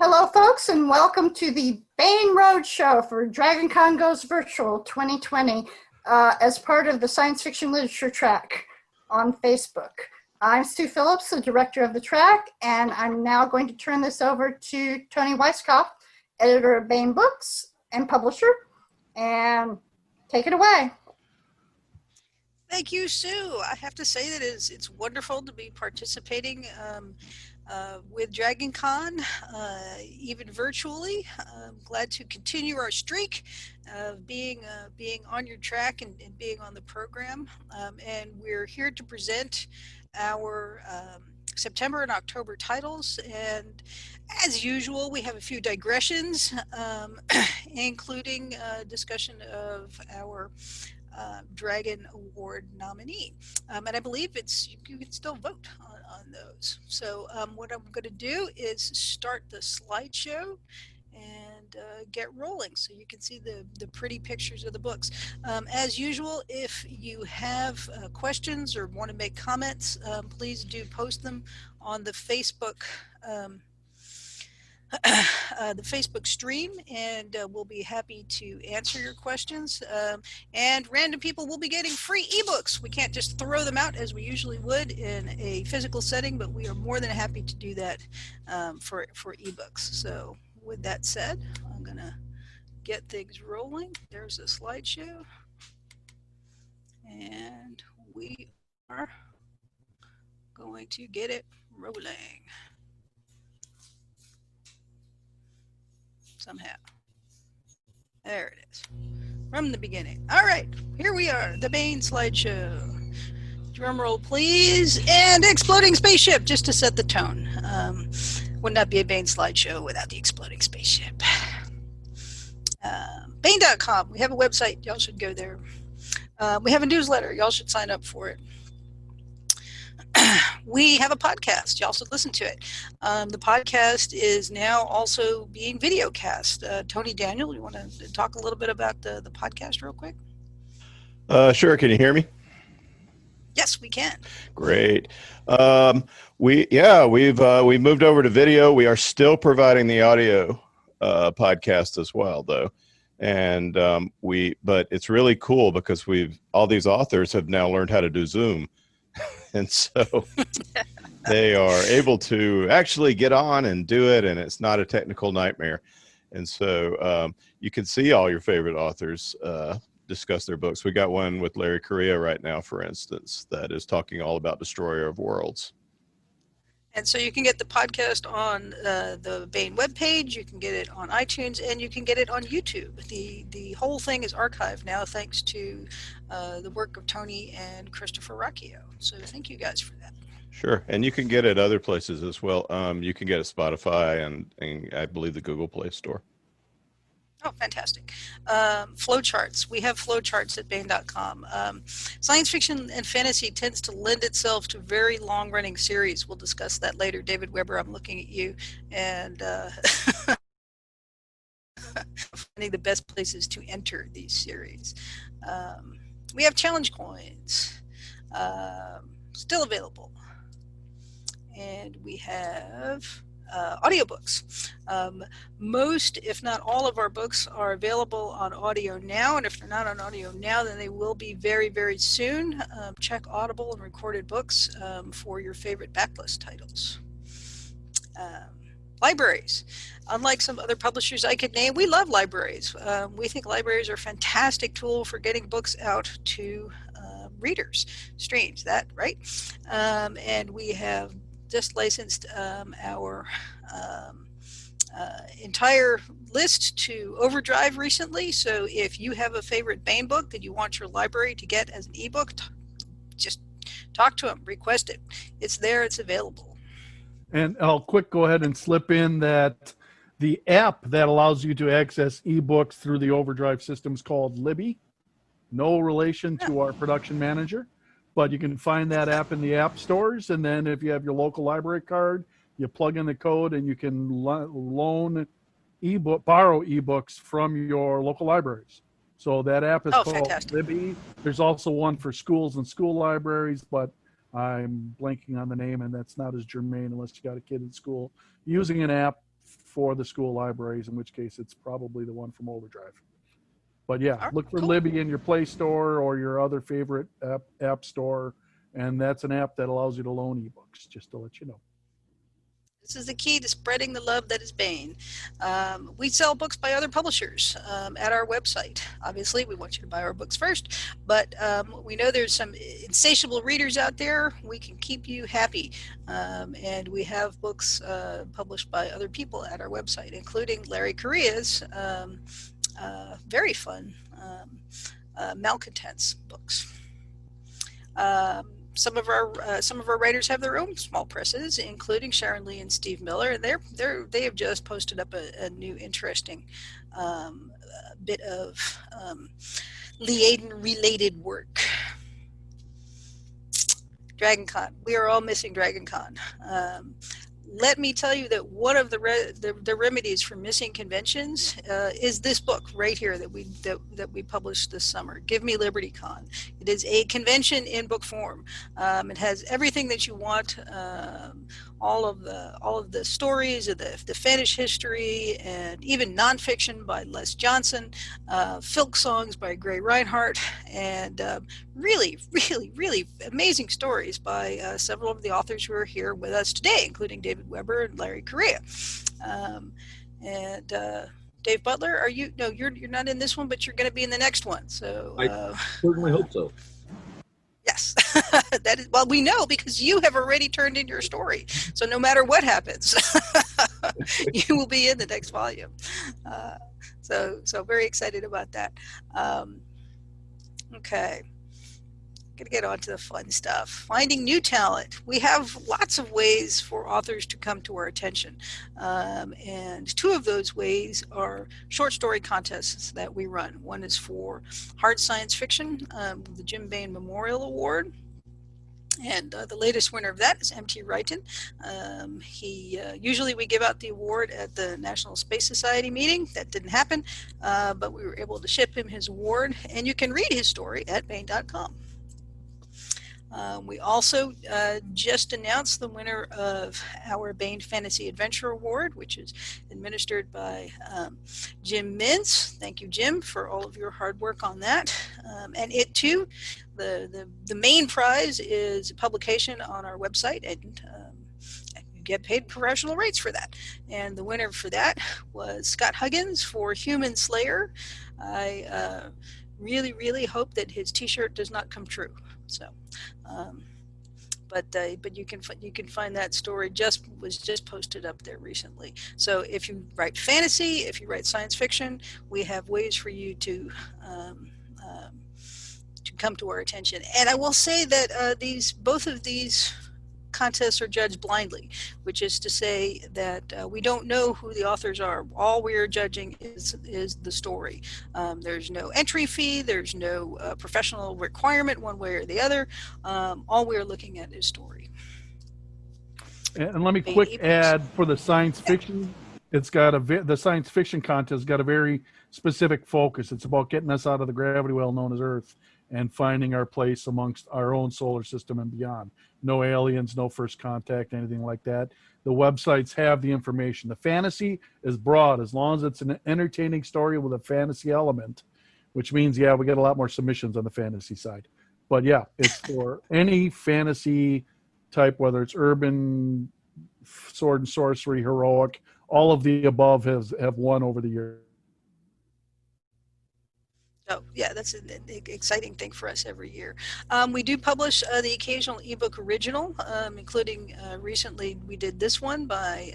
Hello, folks, and welcome to the Baen Road Show for Dragon Con Goes Virtual 2020 as part of the Science Fiction Literature track on Facebook. I'm Sue Phillips, the director of the track, and I'm now going to turn this over to Tony Weisskopf, editor of Baen Books and publisher, and take it away. Thank you, Sue. I have to say that it's wonderful to be participating with Dragon Con, even virtually. I'm glad to continue our streak of being on your track and being on the program. And we're here to present our September and October titles. And as usual, we have a few digressions, including discussion of our Dragon Award nominee, and I believe you can still vote on those. So what I'm going to do is start the slideshow and get rolling so you can see the pretty pictures of the books. As usual, if you have questions or want to make comments, please do post them on the Facebook the Facebook stream, and we'll be happy to answer your questions. And random people will be getting free ebooks. We can't just throw them out as we usually would in a physical setting, but we are more than happy to do that for ebooks. So with that said, I'm gonna get things rolling. There's a slideshow, and we are going to get it rolling. Somehow. There it is. From the beginning. All right, here we are, the Baen slideshow. Drum roll, please. And exploding spaceship, just to set the tone. Would not be a Baen slideshow without the exploding spaceship. Baen.com, we have a website. Y'all should go there. We have a newsletter. Y'all should sign up for it. We have a podcast. Y'all should listen to it. The podcast is now also being video cast. Tony Daniel, you want to talk a little bit about the podcast real quick? Sure. Can you hear me? Yes, we can. Great. We've moved over to video. We are still providing the audio podcast as well, though. And but it's really cool because all these authors have now learned how to do Zoom. And so they are able to actually get on and do it, and it's not a technical nightmare. And so you can see all your favorite authors discuss their books. We got one with Larry Correia right now, for instance, that is talking all about Destroyer of Worlds. And so you can get the podcast on the Baen webpage, you can get it on iTunes, and you can get it on YouTube. The whole thing is archived now thanks to the work of Tony and Christopher Rocchio. So thank you guys for that. Sure. And you can get it other places as well. You can get it Spotify and I believe the Google Play Store. Oh, fantastic. Flowcharts. We have flowcharts at Baen.com. Science fiction and fantasy tends to lend itself to very long-running series. We'll discuss that later. David Weber, I'm looking at you. And finding the best places to enter these series. We have challenge coins. Still available. And we have audiobooks. Most, if not all of our books are available on audio now, and if they're not on audio now, then they will be very, very soon. Check Audible and Recorded Books for your favorite backlist titles. Libraries. Unlike some other publishers I could name, we love libraries. We think libraries are a fantastic tool for getting books out to readers. Strange, that, right? And we have just licensed our entire list to Overdrive recently. So if you have a favorite Baen book that you want your library to get as an ebook, just talk to them, request it. It's there, it's available. And I'll go ahead and slip in that the app that allows you to access ebooks through the Overdrive system is called Libby. No relation to our production manager. But you can find that app in the app stores, and then if you have your local library card, you plug in the code and you can borrow ebooks from your local libraries. So that app is called fantastic. Libby. There's also one for schools and school libraries, but I'm blanking on the name, and that's not as germane unless you got a kid in school using an app for the school libraries, in which case it's probably the one from Overdrive. But yeah, right, look for cool. Libby in your Play Store or your other favorite app store. And that's an app that allows you to loan ebooks, just to let you know. This is the key to spreading the love that is Baen. We sell books by other publishers at our website. Obviously, we want you to buy our books first, but we know there's some insatiable readers out there. We can keep you happy. And we have books published by other people at our website, including Larry Correia's very fun Malcontents books. Some of our writers have their own small presses, including Sharon Lee and Steve Miller. They have just posted up a new interesting bit of Liaden related work. DragonCon. We are all missing DragonCon. Let me tell you that one of the remedies for missing conventions is this book right here that we published this summer. Give Me LibertyCon. It is a convention in book form. It has everything that you want. All of the stories of the Finnish history, and even nonfiction by Les Johnson, folk songs by Gray Reinhardt, and really amazing stories by several of the authors who are here with us today, including David Weber and Larry Correia. Dave Butler, you're not in this one, but you're going to be in the next one. So I certainly hope so. Yes, that is, well, we know because you have already turned in your story. So no matter what happens, you will be in the next volume. So very excited about that. Okay. Gonna get on to the fun stuff. Finding new talent. We have lots of ways for authors to come to our attention. And two of those ways are short story contests that we run. One is for hard science fiction, the Jim Baen Memorial Award. And the latest winner of that is M.T. Wrighton. Usually we give out the award at the National Space Society meeting. That didn't happen, but we were able to ship him his award. And you can read his story at Baen.com. We also just announced the winner of our Baen Fantasy Adventure Award, which is administered by Jim Mintz. Thank you, Jim, for all of your hard work on that. And it too, the main prize is a publication on our website, and you get paid professional rates for that. And the winner for that was Scott Huggins for Human Slayer. I really hope that his t-shirt does not come true. So, but you can find that story was just posted up there recently. So if you write fantasy, if you write science fiction, we have ways for you to come to our attention. And I will say that both of these contests are judged blindly, which is to say that we don't know who the authors are. All we're judging is the story. There's no entry fee, there's no professional requirement one way or the other. All we're looking at is story. And let me quick add for the science fiction, it's got the science fiction contest got a very specific focus. It's about getting us out of the gravity well known as Earth and finding our place amongst our own solar system and beyond. No aliens, no first contact, anything like that. The websites have the information. The fantasy is broad as long as it's an entertaining story with a fantasy element, which means, yeah, we get a lot more submissions on the fantasy side. But yeah, it's for any fantasy type, whether it's urban, sword and sorcery, heroic, all of the above have won over the years. Oh, yeah, that's an exciting thing for us every year. We do publish the occasional ebook original, including recently we did this one by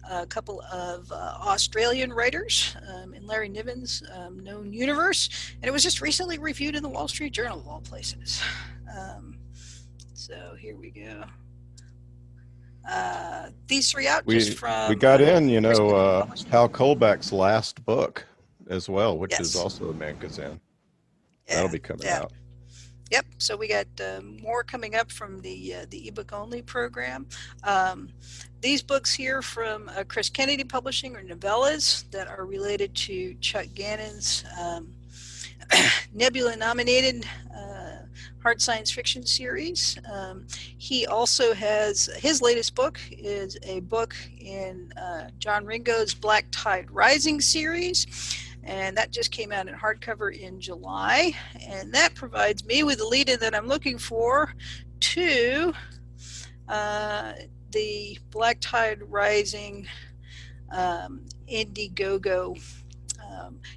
a couple of Australian writers in Larry Niven's Known Universe, and it was just recently reviewed in the Wall Street Journal of all places. So here we go. These three out just from... We got in, Hal Kolbeck's last book as well, which is also a Mancazan. Yeah, that'll be coming out. Yep. So we got more coming up from the ebook only program. These books here from Chris Kennedy Publishing are novellas that are related to Chuck Gannon's Nebula nominated hard science fiction series. He also has, his latest book is a book in John Ringo's Black Tide Rising series, and that just came out in hardcover in July, and that provides me with the lead-in that I'm looking for to the Black Tide Rising Indiegogo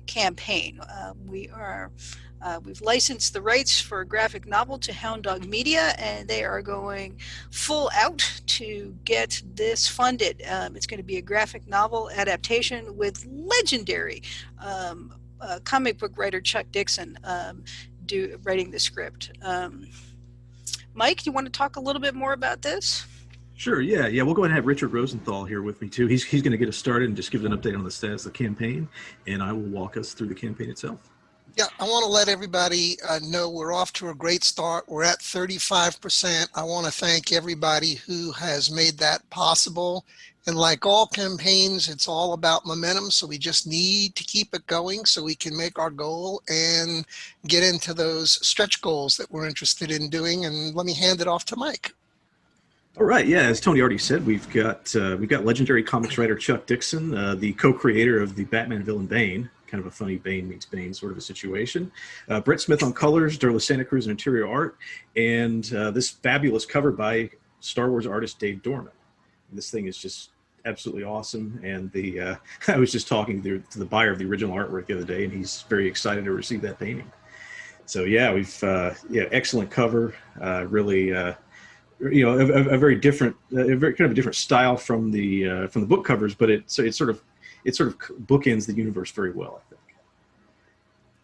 campaign. We've licensed the rights for a graphic novel to Hound Dog Media, and they are going full out to get this funded. It's going to be a graphic novel adaptation with legendary comic book writer Chuck Dixon writing the script. Mike, do you want to talk a little bit more about this? Sure, yeah. We'll go ahead and have Richard Rosenthal here with me too. He's going to get us started and just give an update on the status of the campaign, and I will walk us through the campaign itself. Yeah, I want to let everybody know we're off to a great start. We're at 35%. I want to thank everybody who has made that possible. And like all campaigns, it's all about momentum. So we just need to keep it going so we can make our goal and get into those stretch goals that we're interested in doing. And let me hand it off to Mike. All right, yeah, as Tony already said, we've got legendary comics writer Chuck Dixon, the co-creator of the Batman villain Baen. Kind of a funny Baen meets Bane sort of a situation. Brett Smith on colors, Darla Santa Cruz on interior art, and this fabulous cover by Star Wars artist Dave Dorman. And this thing is just absolutely awesome. And I was just talking to the buyer of the original artwork the other day, and he's very excited to receive that painting. So yeah, excellent cover. Really, a very different, a very kind of a different style from the book covers, but it sort of bookends the universe very well, I think.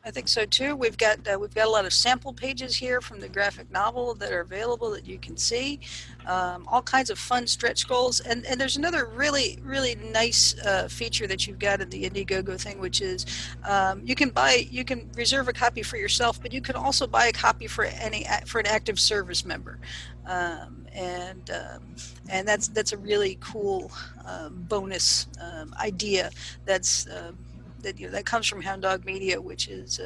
I think so too. We've got a lot of sample pages here from the graphic novel that are available that you can see. All kinds of fun stretch goals, and there's another really nice feature that you've got in the Indiegogo thing, which is you can reserve a copy for yourself, but you can also buy a copy for an active service member. And that's a really cool bonus idea that comes from Hound Dog Media, which is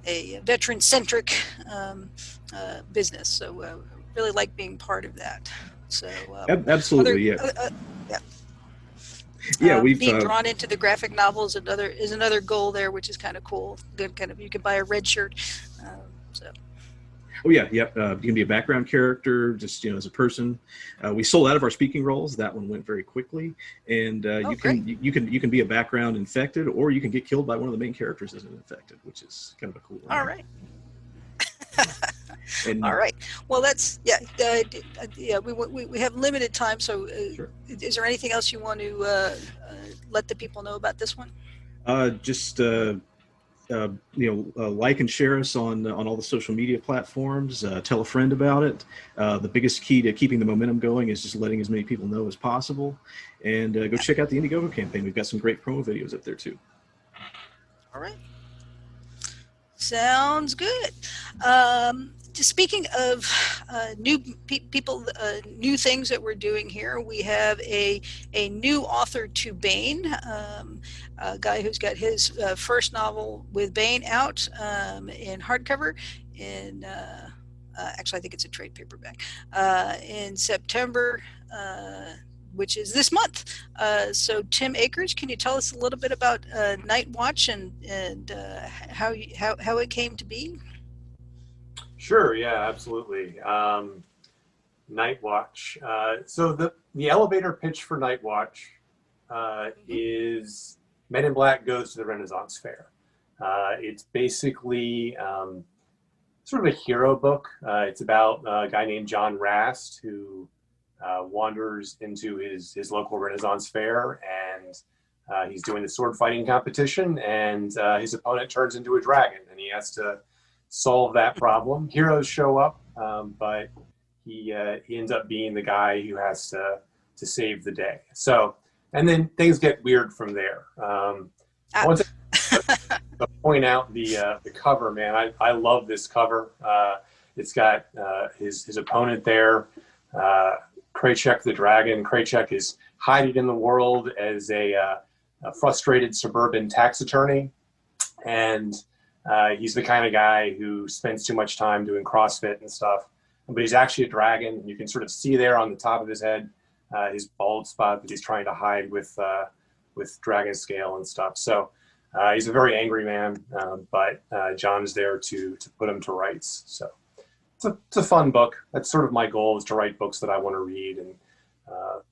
a veteran-centric business. So really like being part of that. So absolutely, we've being drawn into the graphic novel is another goal there, which is kind of cool. Good kind of, you can buy a red shirt. Oh yeah, yep. You can be a background character, just as a person. We sold out of our speaking roles. That one went very quickly, and you can be a background infected, or you can get killed by one of the main characters as an infected, which is kind of a cool one. All right. All right. Well, that's we have limited time, so sure. Is there anything else you want to let the people know about this one? Like and share us on all the social media platforms. Tell a friend about it. The biggest key to keeping the momentum going is just letting as many people know as possible. And go check out the Indiegogo campaign. We've got some great promo videos up there too. All right. Sounds good. Speaking of new people, new things that we're doing here, we have a new author to Baen, a guy who's got his first novel with Baen out in hardcover in actually I think it's a trade paperback in September, which is this month. So Tim AKERS, can you tell us a little bit about Night Watch and how it came to be? Sure. Yeah, absolutely. Night Watch. So the elevator pitch for Night Watch is Men in Black goes to the Renaissance Fair. It's basically sort of a hero book. It's about a guy named John Rast who wanders into his local Renaissance Fair, and he's doing the sword fighting competition, and his opponent turns into a dragon, and he has to solve that problem. Heroes show up, but he ends up being the guy who has to save the day. So, and then things get weird from there. Once to point out the cover, man, I love this cover. It's got his opponent there, Kraychek the dragon. Kraychek is hiding in the world as a frustrated suburban tax attorney, and He's the kind of guy who spends too much time doing CrossFit and stuff, but he's actually a dragon. You can sort of see there on the top of his head his bald spot that he's trying to hide with dragon scale and stuff. So he's a very angry man, but John is there to put him to rights. So it's a fun book. That's sort of my goal, is to write books that I want to read, and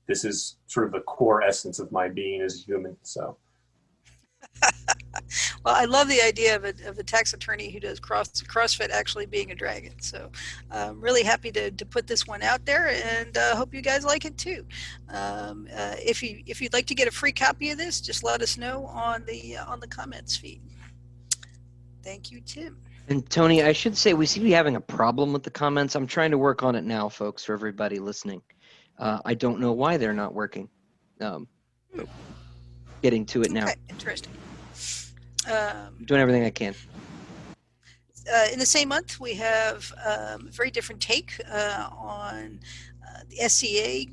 this is sort of the core essence of my being as a human. So. Well, I love the idea of a tax attorney who does CrossFit actually being a dragon. So I'm really happy to put this one out there, and hope you guys like it too. If you'd like to get a free copy of this, just let us know on the comments feed. Thank you, Tim. And Tony, I should say we seem to be having a problem with the comments. I'm trying to work on it now, folks, for everybody listening. I don't know why they're not working. Getting to it now. Okay, interesting. Doing everything I can. In the same month, we have a very different take on the SCA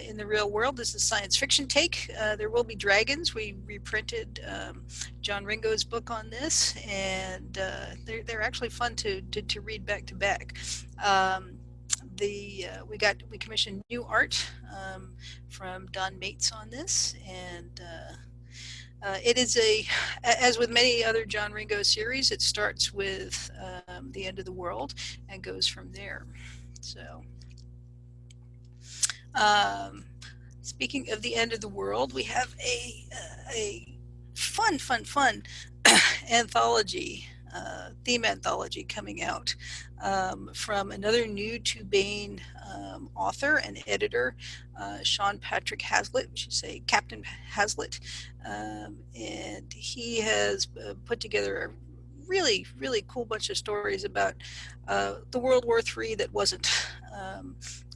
in the real world. This is science fiction take. There will be dragons. We reprinted John Ringo's book on this, and they're actually fun to read back to back. We commissioned new art from Don Mates on this, and it is as with many other John Ringo series, it starts with the end of the world and goes from there. So, speaking of the end of the world, we have a fun anthology, theme anthology coming out from another new to Baen author and editor, Sean Patrick Hazlitt, we should say Captain Hazlitt, and he has put together a really cool bunch of stories about the World War III that wasn't.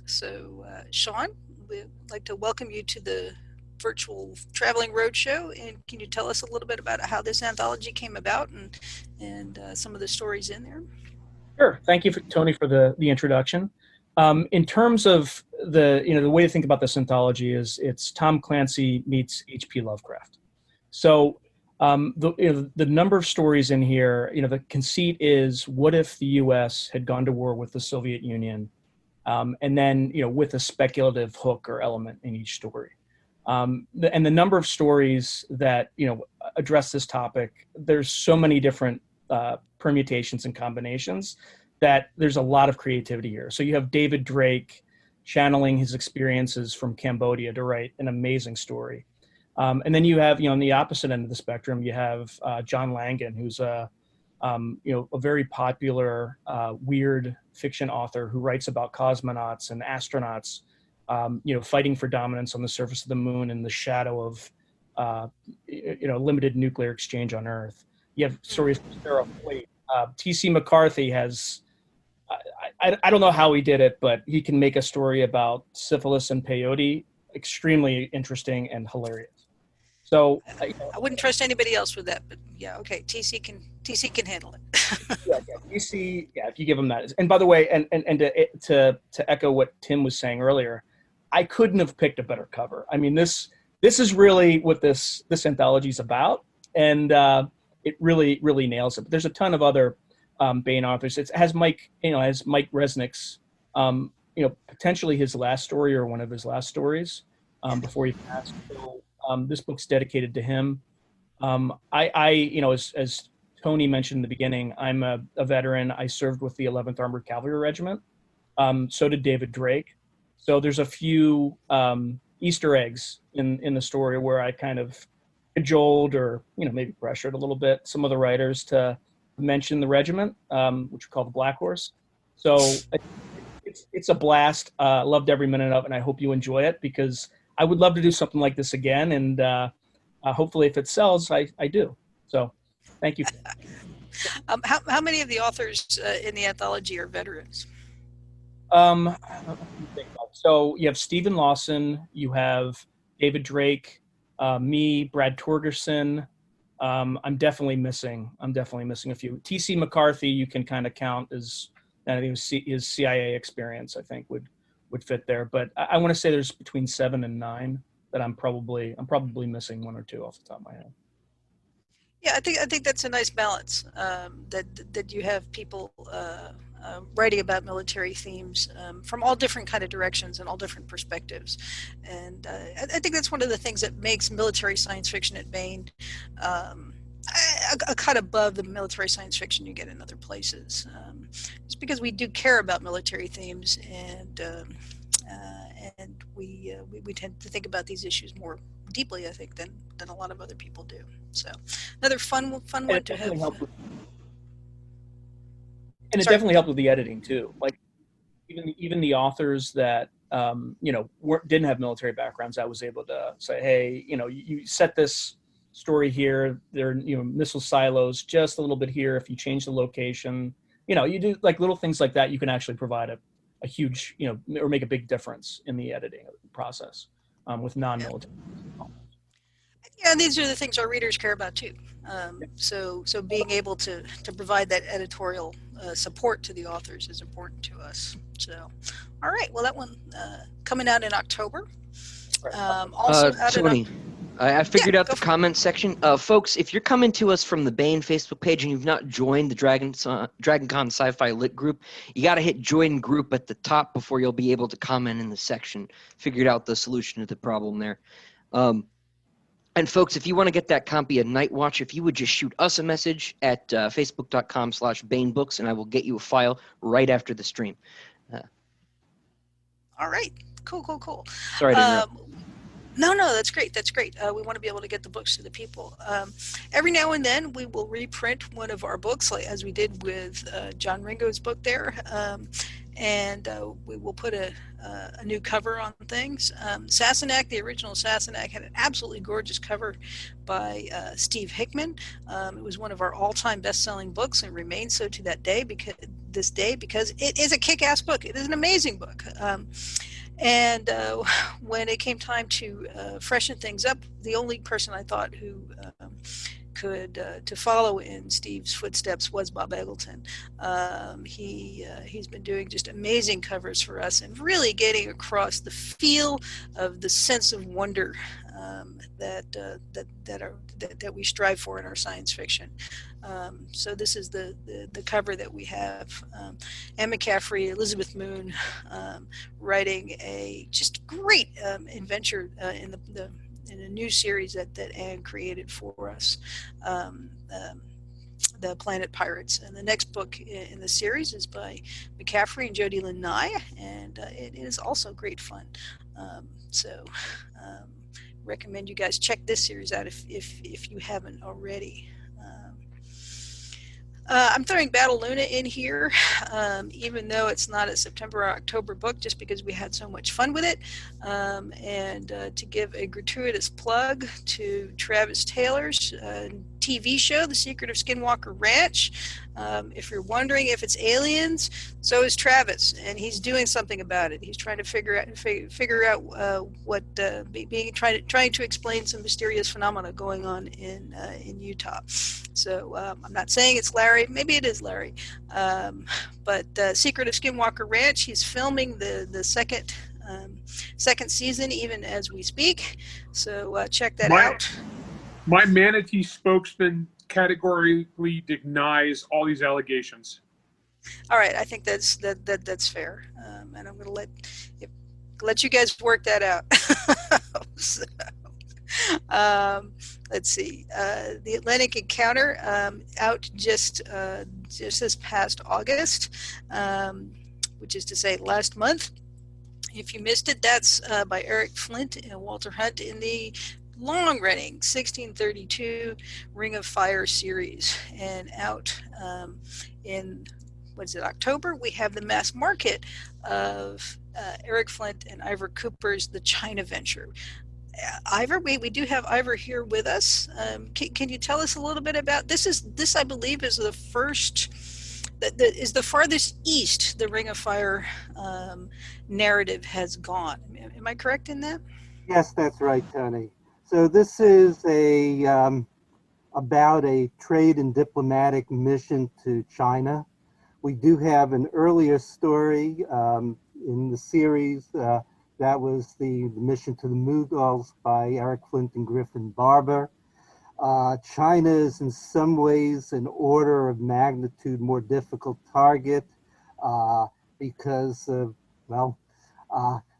So Sean, we'd like to welcome you to the virtual traveling roadshow, and can you tell us a little bit about how this anthology came about and some of the stories in there? Sure. Thank you, Tony, for the introduction. In terms of the way to think about this anthology is it's Tom Clancy meets H.P. Lovecraft. So the number of stories in here, the conceit is, what if the U.S. had gone to war with the Soviet Union, and then with a speculative hook or element in each story. And the number of stories that address this topic, there's so many different permutations and combinations that there's a lot of creativity here. So you have David Drake channeling his experiences from Cambodia to write an amazing story. And then you have, on the opposite end of the spectrum, you have John Langan, who's a very popular weird fiction author who writes about cosmonauts and astronauts, fighting for dominance on the surface of the moon in the shadow of, limited nuclear exchange on Earth. You have stories from Sarah Fleet. T.C. McCarthy has, I don't know how he did it, but he can make a story about syphilis and peyote extremely interesting and hilarious. So I wouldn't trust anybody else with that, but yeah, okay. TC can handle it. TC, if you give him that. And by the way, and to echo what Tim was saying earlier, I couldn't have picked a better cover. I mean, this is really what this anthology is about, and it really nails it. But there's a ton of other Baen authors. It has Mike Resnick's, potentially his last story or one of his last stories before he passed. So this book's dedicated to him. As Tony mentioned in the beginning, I'm a veteran. I served with the 11th Armored Cavalry Regiment. So did David Drake. So there's a few Easter eggs in the story where I kind of cajoled or maybe pressured a little bit some of the writers to mention the regiment, which we call the Black Horse. So it's a blast. Loved every minute of it, and I hope you enjoy it, because I would love to do something like this again, and hopefully if it sells, I do. So thank you. How many of the authors in the anthology are veterans? So you have Stephen Lawson, you have David Drake, me, Brad Torgerson. I'm definitely missing a few. T.C. McCarthy, you can kind of count as, I think his CIA experience, I think would fit there. But I want to say there's between 7 and 9 that I'm probably missing 1 or 2 off the top of my head. Yeah, I think that's a nice balance, that you have people writing about military themes from all different kind of directions and all different perspectives, and I think that's one of the things that makes military science fiction at Baen a cut above the military science fiction you get in other places. It's because we do care about military themes, and we tend to think about these issues more deeply, I think, than a lot of other people do. So another fun And one it to definitely have. helped with, and it Sorry. definitely helped with the editing too. Like even the authors that you know didn't have military backgrounds, I was able to say, hey, you know, you set this story here. There are, you know, missile silos just a little bit here. If you change the location, you know, you do like little things like that. You can actually provide a huge, you know, or make a big difference in the editing process with non-military. Yeah, and these are the things our readers care about too. So being able to provide that editorial support to the authors is important to us. So, all right, well, that one coming out in October. Also out Tony, I figured out go the for it. comment section. Folks, if you're coming to us from the Baen Facebook page and you've not joined the DragonCon Sci-Fi Lit group, you got to hit join group at the top before you'll be able to comment in the section. Figured out the solution to the problem there. And folks, if you want to get that copy of Night Watch, if you would just shoot us a message at facebook.com/BaenBooks, and I will get you a file right after the stream. All right, cool. Sorry to interrupt. No, that's great. That's great. We want to be able to get the books to the people. Every now and then we will reprint one of our books, like as we did with John Ringo's book there, and we will put a new cover on things. Sassenach, the original Sassenach, had an absolutely gorgeous cover by Steve Hickman. It was one of our all-time best-selling books and remains so to that day because it is a kick-ass book. It is an amazing book. And when it came time to freshen things up, the only person I thought who could to follow in Steve's footsteps was Bob Eggleton. He's been doing just amazing covers for us and really getting across the feel of the sense of wonder that we strive for in our science fiction. So this is the cover that we have. Anne McCaffrey, Elizabeth Moon, writing a just great adventure in a new series that Anne created for us. The Planet Pirates, and the next book in the series is by McCaffrey and Jody Lynn Nye, and it is also great fun. Recommend you guys check this series out if you haven't already. I'm throwing Battle Luna in here, even though it's not a September or October book, just because we had so much fun with it. And to give a gratuitous plug to Travis Taylor's TV show, The Secret of Skinwalker Ranch. If you're wondering if it's aliens, so is Travis, and he's doing something about it. He's trying to figure out what trying to explain some mysterious phenomena going on in Utah. So I'm not saying it's Larry. Maybe it is Larry. But Secret of Skinwalker Ranch, he's filming the second season even as we speak. So check that out. My manatee spokesman categorically denies all these allegations. All right, I think that's fair, and I'm going to let you guys work that out. So, let's see, the Atlantic Encounter, out just this past August, which is to say last month. If you missed it, that's by Eric Flint and Walter Hunt in the long-running 1632 Ring of Fire series, and out in October, we have the mass market of Eric Flint and Ivor Cooper's The China Venture. Ivor, we do have Ivor here with us. Can you tell us a little bit about this? This I believe is the first that is the farthest east the Ring of Fire narrative has gone. Am I correct in that? Yes, that's right, Tony. So this is about a trade and diplomatic mission to China. We do have an earlier story in the series that was the mission to the Mughals by Eric Flint and Griffin Barber. China is in some ways an order of magnitude more difficult target because of, well,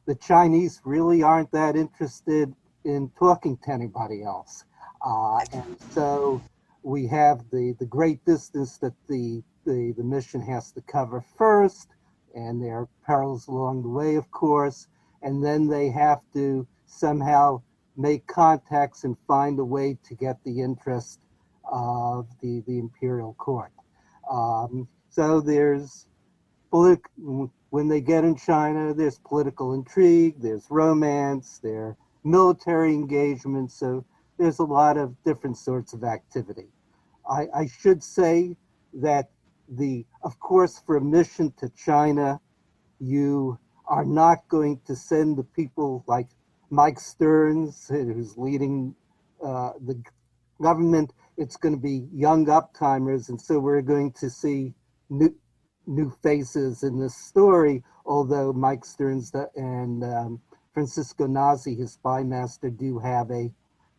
the Chinese really aren't that interested in talking to anybody else. And so we have the great distance that the mission has to cover first, and there are perils along the way, of course, and then they have to somehow make contacts and find a way to get the interest of the imperial court. So there's when they get in China, there's political intrigue, there's romance, there are military engagements, so there's a lot of different sorts of activity. I should say that of course, for a mission to China, you are not going to send the people like Mike Stearns, who's leading the government. It's going to be young uptimers, and so we're going to see new faces in this story, although Mike Stearns and Francisco Nazi, his spy master, do have a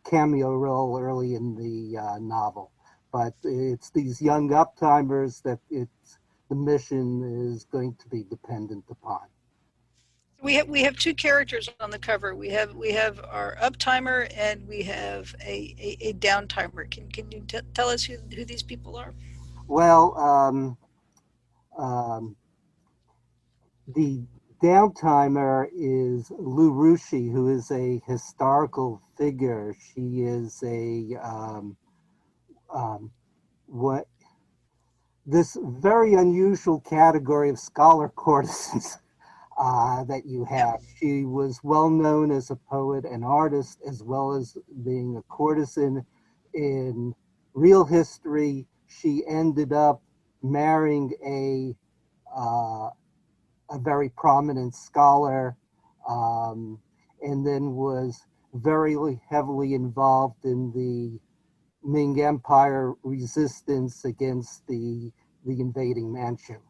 cameo role early in the novel. But it's these young uptimers that the mission is going to be dependent upon. We have two characters on the cover. We have our uptimer and we have a downtimer. Can you tell us who these people are? Well, the downtimer is Lu Rushi, who is a historical figure. She is this very unusual category of scholar courtesans that you have. She was well known as a poet and artist, as well as being a courtesan in real history. She ended up marrying a very prominent scholar, and then was very heavily involved in the Ming Empire resistance against the invading Manchu.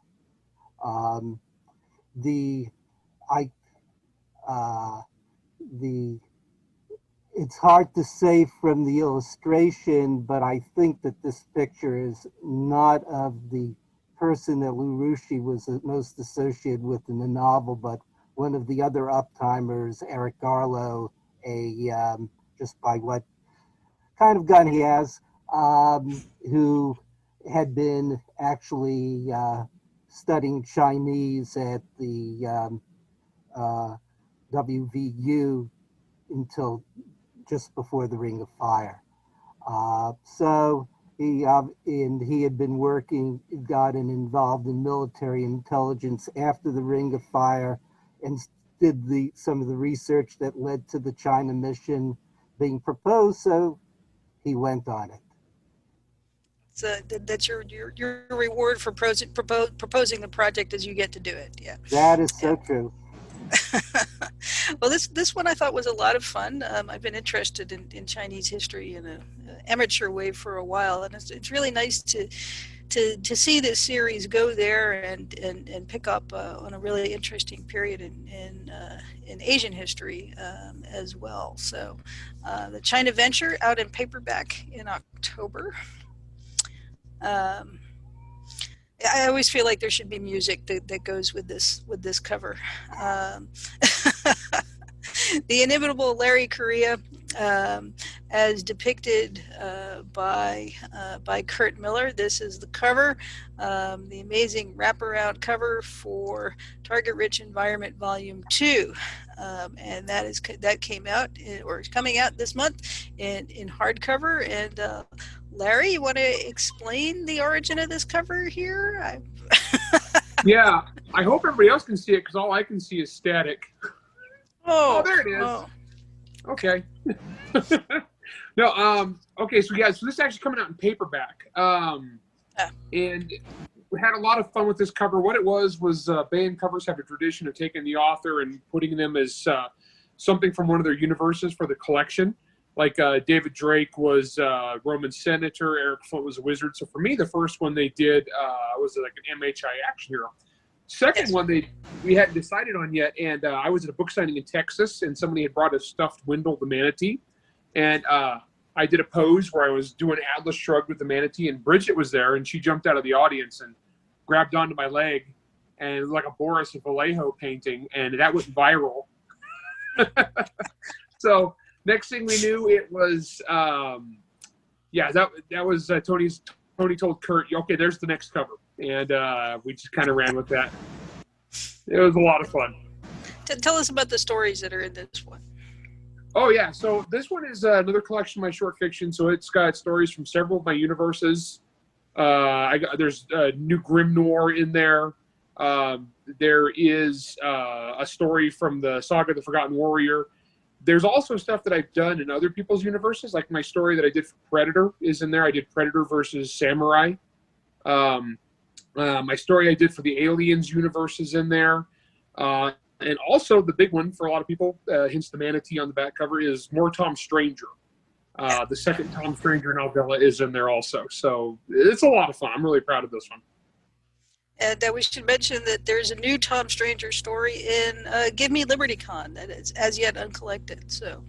It's hard to say from the illustration, but I think that this picture is not of the person that Lu Rushi was most associated with in the novel, but one of the other uptimers, Eric Garlow, just by what kind of gun he has, who had been actually studying Chinese at the WVU until just before the Ring of Fire. So he had been gotten involved in military intelligence after the Ring of Fire, and did some of the research that led to the China mission being proposed. So he went on it. So that's your reward for proposing the project, as you get to do it. Yeah. That is so true. Well, this one I thought was a lot of fun. I've been interested in Chinese history in an amateur way for a while, and it's really nice to see this series go there and pick up on a really interesting period in Asian history as well. So the China Venture out in paperback in October. I always feel like there should be music that goes with this cover. The inimitable Larry Correia, as depicted by Kurt Miller. This is the cover, the amazing wraparound cover for Target Rich Environment Volume 2, and that came out or is coming out this month in hardcover. And Larry, you want to explain the origin of this cover here? Yeah, I hope everybody else can see it, because all I can see is static. Oh, there it is. Oh. Okay. No, okay, so yeah, so this is actually coming out in paperback. And we had a lot of fun with this cover. What it was Baen covers have a tradition of taking the author and putting them as something from one of their universes for the collection. Like David Drake was Roman senator, Eric Flint was a wizard. So for me, the first one they did was like an MHI action hero. Second one we hadn't decided on yet, and I was at a book signing in Texas, and somebody had brought a stuffed Wendell the manatee, and I did a pose where I was doing Atlas Shrugged with the manatee, and Bridget was there, and she jumped out of the audience and grabbed onto my leg, and it was like a Boris Vallejo painting, and that went viral. So next thing we knew, it was that was Tony told Kurt, okay, there's the next cover, and we just kind of ran with that. It was a lot of fun. Tell us about the stories that are in this one. Oh yeah, so this one is another collection of my short fiction. So it's got stories from several of my universes. There's a new Grim Noir in there. There is a story from the Saga of the Forgotten Warrior. There's also stuff that I've done in other people's universes, like my story that I did for Predator is in there. I did Predator versus Samurai. My story I did for the Aliens universe is in there. And also the big one for a lot of people, hence the manatee on the back cover, is more Tom Stranger. The second Tom Stranger novella is in there also. So it's a lot of fun. I'm really proud of this one. And we should mention that there's a new Tom Stranger story in Give Me Liberty Con that is as yet uncollected. So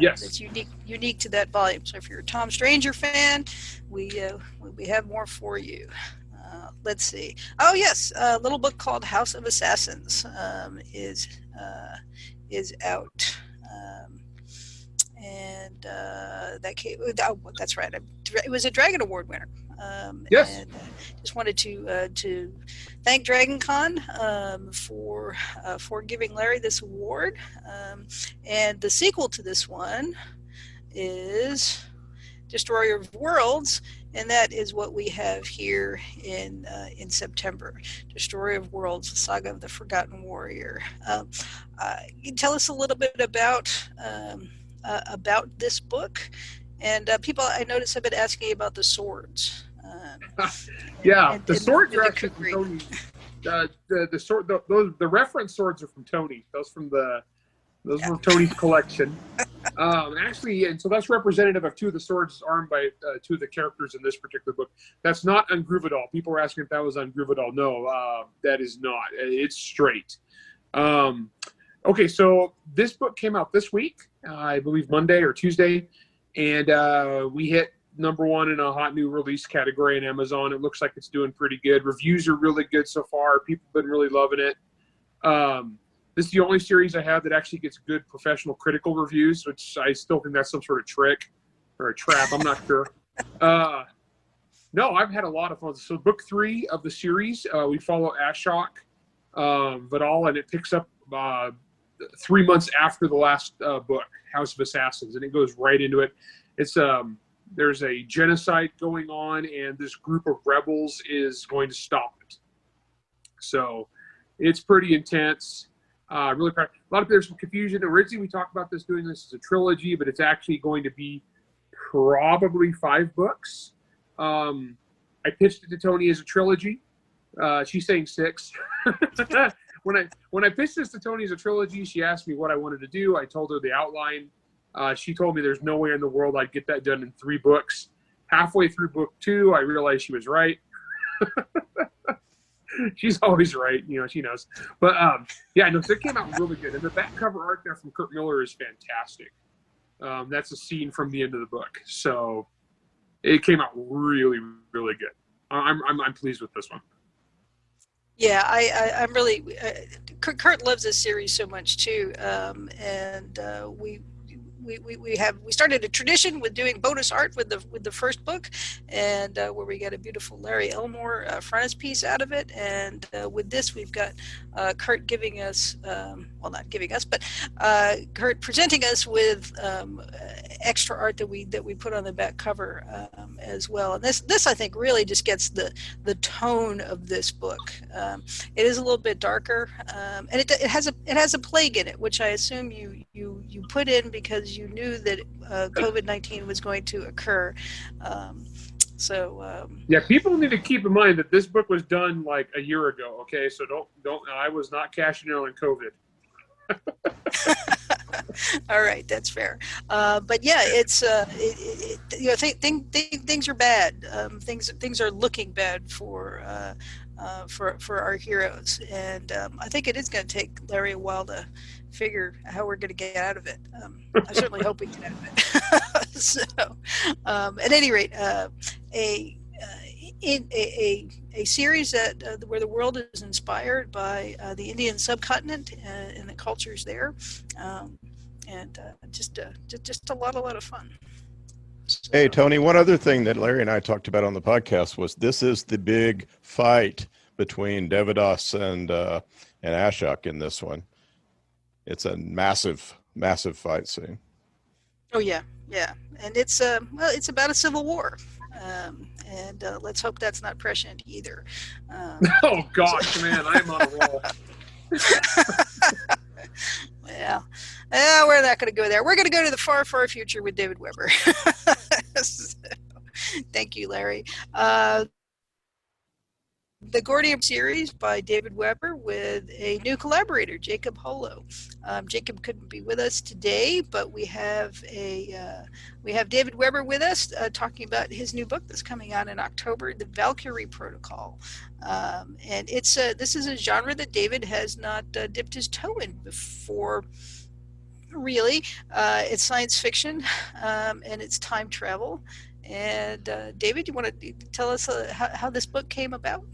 yes, it's unique to that volume. So if you're a Tom Stranger fan, we have more for you. Let's see. Oh yes, a little book called House of Assassins is out, and that came. Oh, that's right. It was a Dragon Award winner. Yes. And just wanted to thank Dragon Con for giving Larry this award. And the sequel to this one is Destroyer of Worlds, and that is what we have here in September. Destroyer of Worlds, the Saga of the Forgotten Warrior. Can you tell us a little bit about this book? And people, I notice, have been asking about the swords. Yeah, the swords are actually from Tony. The reference swords are from Tony. Those were Tony's collection. Actually, and so that's representative of two of the swords armed by two of the characters in this particular book. That's not Ungruvidal. People were asking if that was Ungruvidal. No, that is not. It's straight. Okay, so this book came out this week, I believe Monday or Tuesday, and we hit #1 in a hot new release category in Amazon. It looks like it's doing pretty good. Reviews are really good so far. People have been really loving it. This is the only series I have that actually gets good professional critical reviews, which I still think that's some sort of trick or a trap. I'm not sure. No, I've had a lot of fun. So book 3 of the series, we follow Ashok Vidal, and it picks up 3 months after the last book, House of Assassins, and it goes right into it. It's there's a genocide going on, and this group of rebels is going to stop it. So it's pretty intense. Really proud. A lot of there's some confusion. Originally, we talked about doing this as a trilogy, but it's actually going to be probably 5 books. I pitched it to Tony as a trilogy. She's saying 6. When I pitched this to Tony as a trilogy, she asked me what I wanted to do. I told her the outline. She told me there's no way in the world I'd get that done in 3 books. Halfway through book 2, I realized she was right. She's always right, she knows. But yeah, no, so it came out really good. And the back cover art there from Kurt Miller is fantastic. That's a scene from the end of the book. So it came out really, really good. I'm pleased with this one. Yeah, I'm really. Kurt loves this series so much too, and we started a tradition with doing bonus art with the first book, and where we got a beautiful Larry Elmore frontispiece out of it, and with this we've got Kurt giving us, well, not giving us, but Kurt presenting us with extra art that we put on the back cover as well. And this I think really just gets the tone of this book. It is a little bit darker, and it has a plague in it, which I assume you put in because you knew that COVID-19 was going to occur. Yeah, people need to keep in mind that this book was done like a year ago. Okay, so don't. I was not cashing in on COVID. All right, that's fair. But yeah, it's things are bad. Things are looking bad for for our heroes. And I think it is going to take Larry a while to figure how we're going to get out of it. I certainly hope we get out of it. So, at any rate, a series that where the world is inspired by the Indian subcontinent and the cultures there, and just a lot of fun. So, Hey, Tony, one other thing that Larry and I talked about on the podcast was this is the big fight between Devadas and Ashok in this one. It's a massive, massive fight scene. oh yeah, and it's well, it's about a civil war, and let's hope that's not prescient either. Oh gosh, man, I'm on a roll. Well, we're not going to go there. We're going to go to the far, far future with David Weber. So, thank you, Larry. The Gordium series by David Weber with a new collaborator, Jacob Holo. Jacob couldn't be with us today, but we have David Weber with us talking about his new book that's coming out in October, The Valkyrie Protocol. And this is a genre that David has not dipped his toe in before. Really, it's science fiction and it's time travel. And David, you want to tell us how this book came about?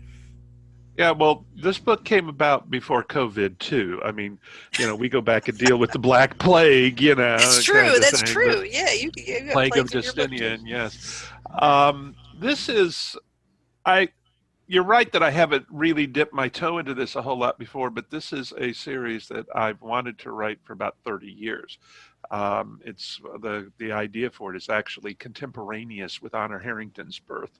Yeah, well, this book came about before COVID too. I mean, we go back and deal with the Black Plague, It's true. kind of That's thing, true. Yeah, you got Plague of plagues in your book, too. Justinian, yes. This is, you're right that I haven't really dipped my toe into this a whole lot before, but this is a series that I've wanted to write for about 30 years. It's the idea for it is actually contemporaneous with Honor Harrington's birth.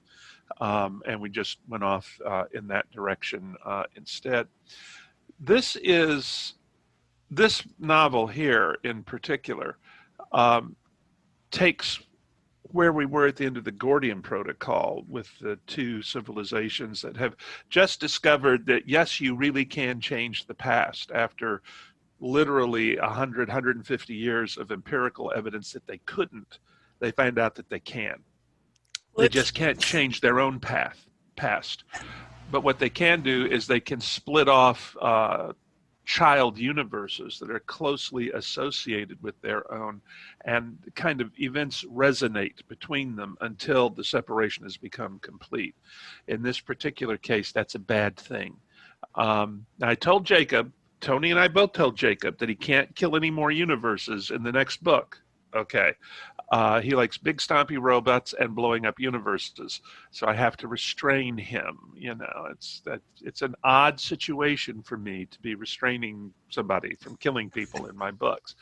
And we just went off in that direction instead. This novel here in particular takes where we were at the end of the Gordian Protocol with the two civilizations that have just discovered that, yes, you really can change the past after literally 150 years of empirical evidence that they couldn't. They find out that they can. They just can't change their own past. But what they can do is they can split off child universes that are closely associated with their own, and kind of events resonate between them until the separation has become complete. In this particular case, that's a bad thing. I told Jacob, Tony and I both told Jacob that he can't kill any more universes in the next book. Okay. He likes big stompy robots and blowing up universes, so I have to restrain him. It's an odd situation for me to be restraining somebody from killing people in my books.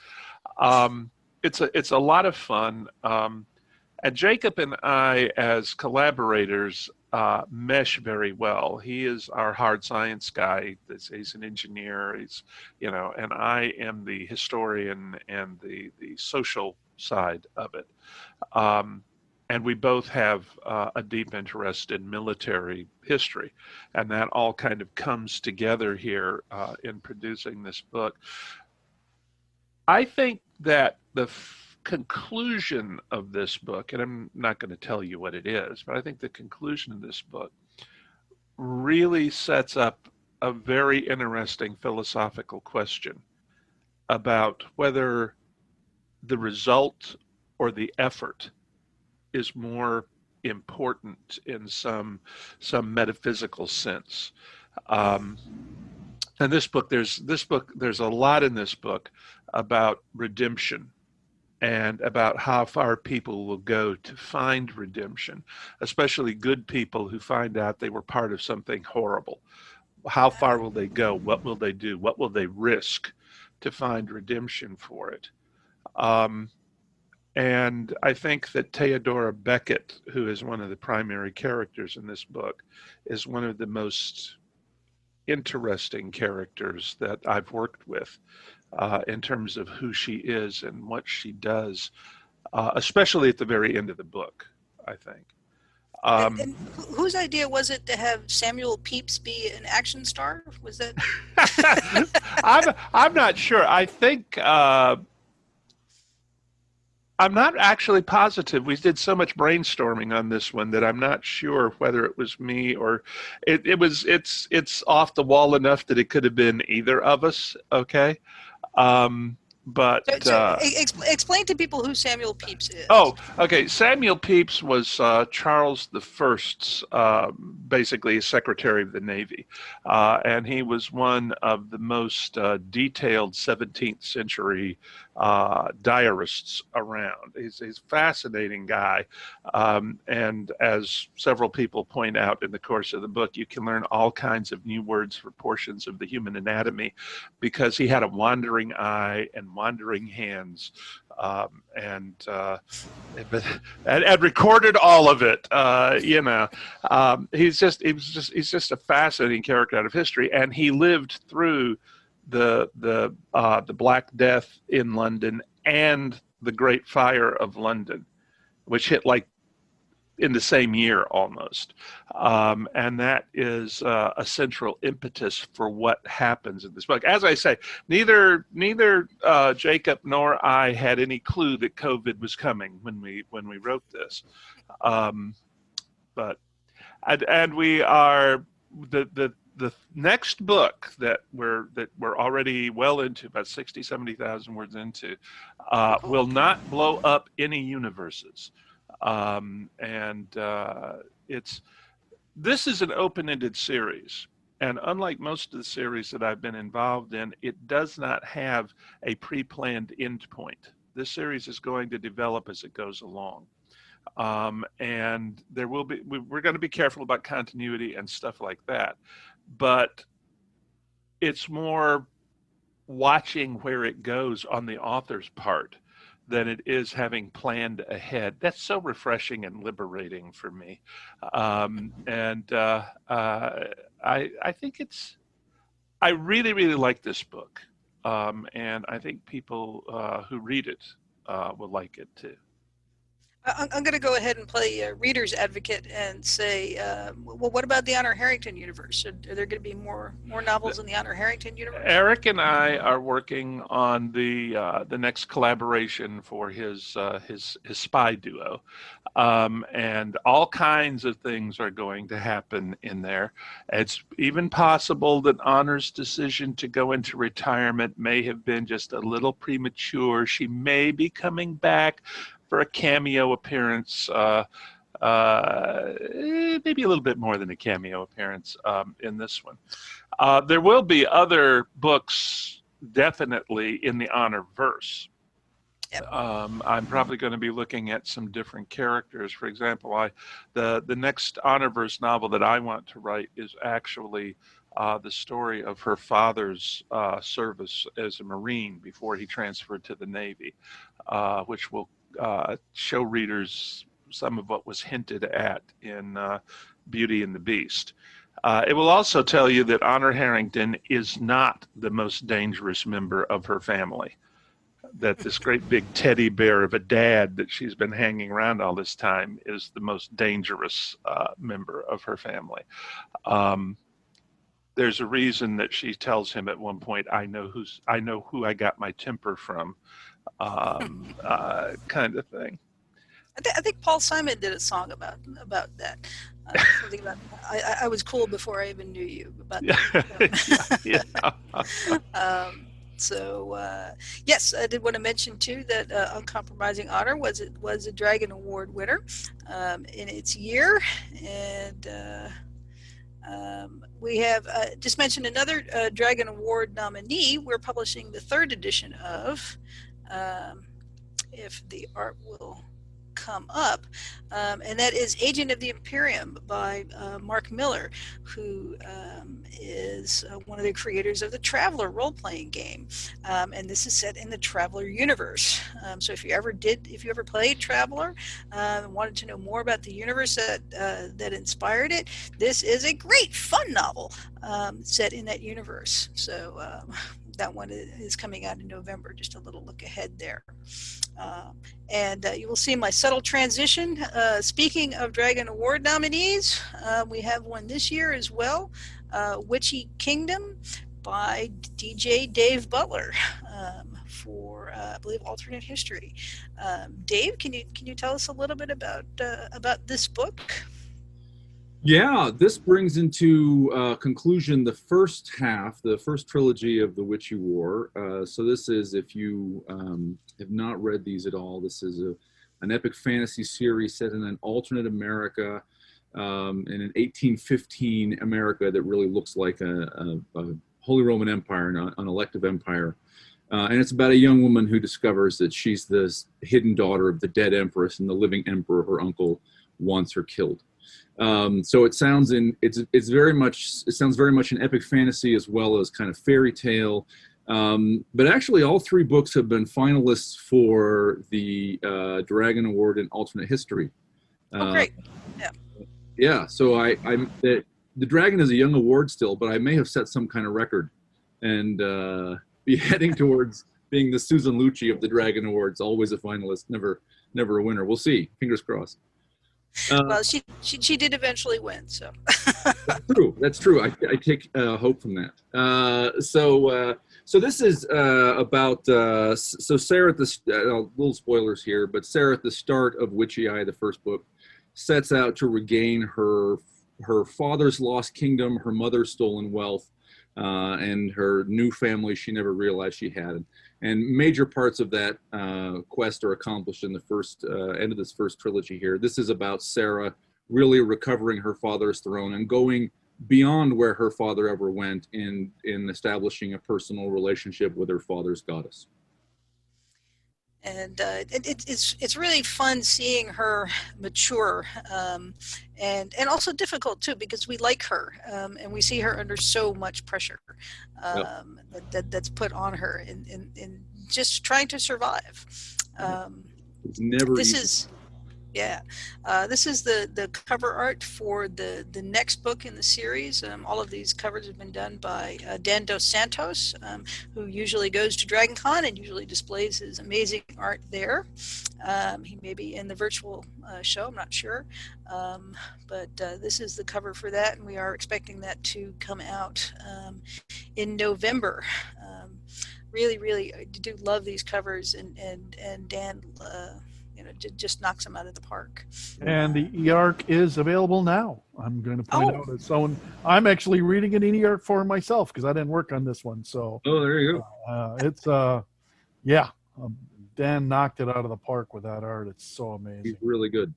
It's a lot of fun, and Jacob and I, as collaborators, mesh very well. He is our hard science guy. He's an engineer. And I am the historian and the social side of it. And we both have a deep interest in military history, and that all kind of comes together here in producing this book. I think that the conclusion of this book, and I'm not going to tell you what it is, but I think the conclusion of this book really sets up a very interesting philosophical question about whether the result or the effort is more important in some metaphysical sense. And there's a lot in this book about redemption and about how far people will go to find redemption, especially good people who find out they were part of something horrible. How far will they go? What will they do? What will they risk to find redemption for it? And I think that Theodora Beckett, who is one of the primary characters in this book, is one of the most interesting characters that I've worked with in terms of who she is and what she does, especially at the very end of the book, I think. And whose idea was it to have Samuel Pepys be an action star? Was that? I'm not sure. I think I'm not actually positive. We did so much brainstorming on this one that I'm not sure whether it was me or it's off the wall enough that it could have been either of us. Okay. But explain to people who Samuel Pepys is. Oh, okay. Samuel Pepys was Charles I's basically Secretary of the Navy, and he was one of the most detailed 17th century diarists around. He's a fascinating guy, and as several people point out in the course of the book, you can learn all kinds of new words for portions of the human anatomy because he had a wandering eye and wandering hands, and recorded all of it. He's just a fascinating character out of history, and he lived through the Black Death in London and the Great Fire of London, which hit like in the same year almost. And that is a central impetus for what happens in this book. As I say, neither Jacob nor I had any clue that COVID was coming when we wrote this. But we are the next book that we're already well into, about 70,000 words into, will not blow up any universes. This is an open-ended series, and unlike most of the series that I've been involved in, it does not have a pre-planned end point. This series is going to develop as it goes along, and we're going to be careful about continuity and stuff like that, but it's more watching where it goes on the author's part than it is having planned ahead. That's so refreshing and liberating for me. I think I really, really like this book. And I think people who read it will like it too. I'm going to go ahead and play reader's advocate and say, well, what about the Honor Harrington universe? Are there going to be more novels in the Honor Harrington universe? Eric and I are working on the next collaboration for his spy duo, and all kinds of things are going to happen in there. It's even possible that Honor's decision to go into retirement may have been just a little premature. She may be coming back for a cameo appearance, maybe a little bit more than a cameo appearance in this one. There will be other books definitely in the Honor verse. Yep. I'm probably going to be looking at some different characters. For example, the next Honorverse novel that I want to write is actually the story of her father's service as a Marine before he transferred to the Navy, which will show readers some of what was hinted at in Beauty and the Beast. It will also tell you that Honor Harrington is not the most dangerous member of her family, that this great big teddy bear of a dad that she's been hanging around all this time is the most dangerous member of her family. There's a reason that she tells him at one point, I know who I got my temper from. Kind of thing. I think Paul Simon did a song about that. Something about I was cool before I even knew you. About that. Yes, I did want to mention too that Uncompromising Honor was a Dragon Award winner in its year, and we have just mentioned another Dragon Award nominee. We're publishing the 3rd edition of. If the art will come up, and that is Agent of the Imperium by Mark Miller, who is one of the creators of the Traveler role-playing game, and this is set in the Traveler universe. So if you ever played Traveler and wanted to know more about the universe that inspired it, this is a great fun novel set in that universe. So that one is coming out in November. Just a little look ahead there. And you will see my subtle transition. Speaking of Dragon Award nominees, we have one this year as well, Witchy Kingdom by DJ Dave Butler for I believe alternate history. Dave, can you tell us a little bit about this book? Yeah, this brings into conclusion the first half, the first trilogy of The Witchy War. So this is, if you have not read these at all, this is an epic fantasy series set in an alternate America, in an 1815 America that really looks like a Holy Roman Empire, an elective empire. And it's about a young woman who discovers that she's the hidden daughter of the dead empress, and the living emperor, her uncle, wants her killed. So it sounds very much an epic fantasy as well as kind of fairy tale. But actually, all three books have been finalists for the Dragon Award in alternate history. Oh, great! Yeah. Yeah. So the Dragon is a young award still, but I may have set some kind of record, and be heading towards being the Susan Lucci of the Dragon Awards. Always a finalist, never a winner. We'll see. Fingers crossed. Well, she did eventually win, so. That's true. I take hope from that. So this is about so Sarah at the little spoilers here, but Sarah at the start of Witchy Eye, the first book, sets out to regain her father's lost kingdom, her mother's stolen wealth, and her new family she never realized she had. And major parts of that quest are accomplished in the first end of this first trilogy here. This is about Sarah really recovering her father's throne and going beyond where her father ever went in establishing a personal relationship with her father's goddess. And it's really fun seeing her mature, and also difficult too, because we like her, and we see her under so much pressure that's put on her in just trying to survive. It's never this easy. is Yeah, this is the cover art for the next book in the series. All of these covers have been done by Dan Dos Santos, who usually goes to DragonCon and usually displays his amazing art there. He may be in the virtual show, I'm not sure. But this is the cover for that, and we are expecting that to come out in November. Really, I do love these covers, and Dan just knocks them out of the park. And the eARC is available now. I'm going to point out as someone, I'm actually reading an eARC for myself because I didn't work on this one. So there you go. Dan knocked it out of the park with that art. It's so amazing. He's really good.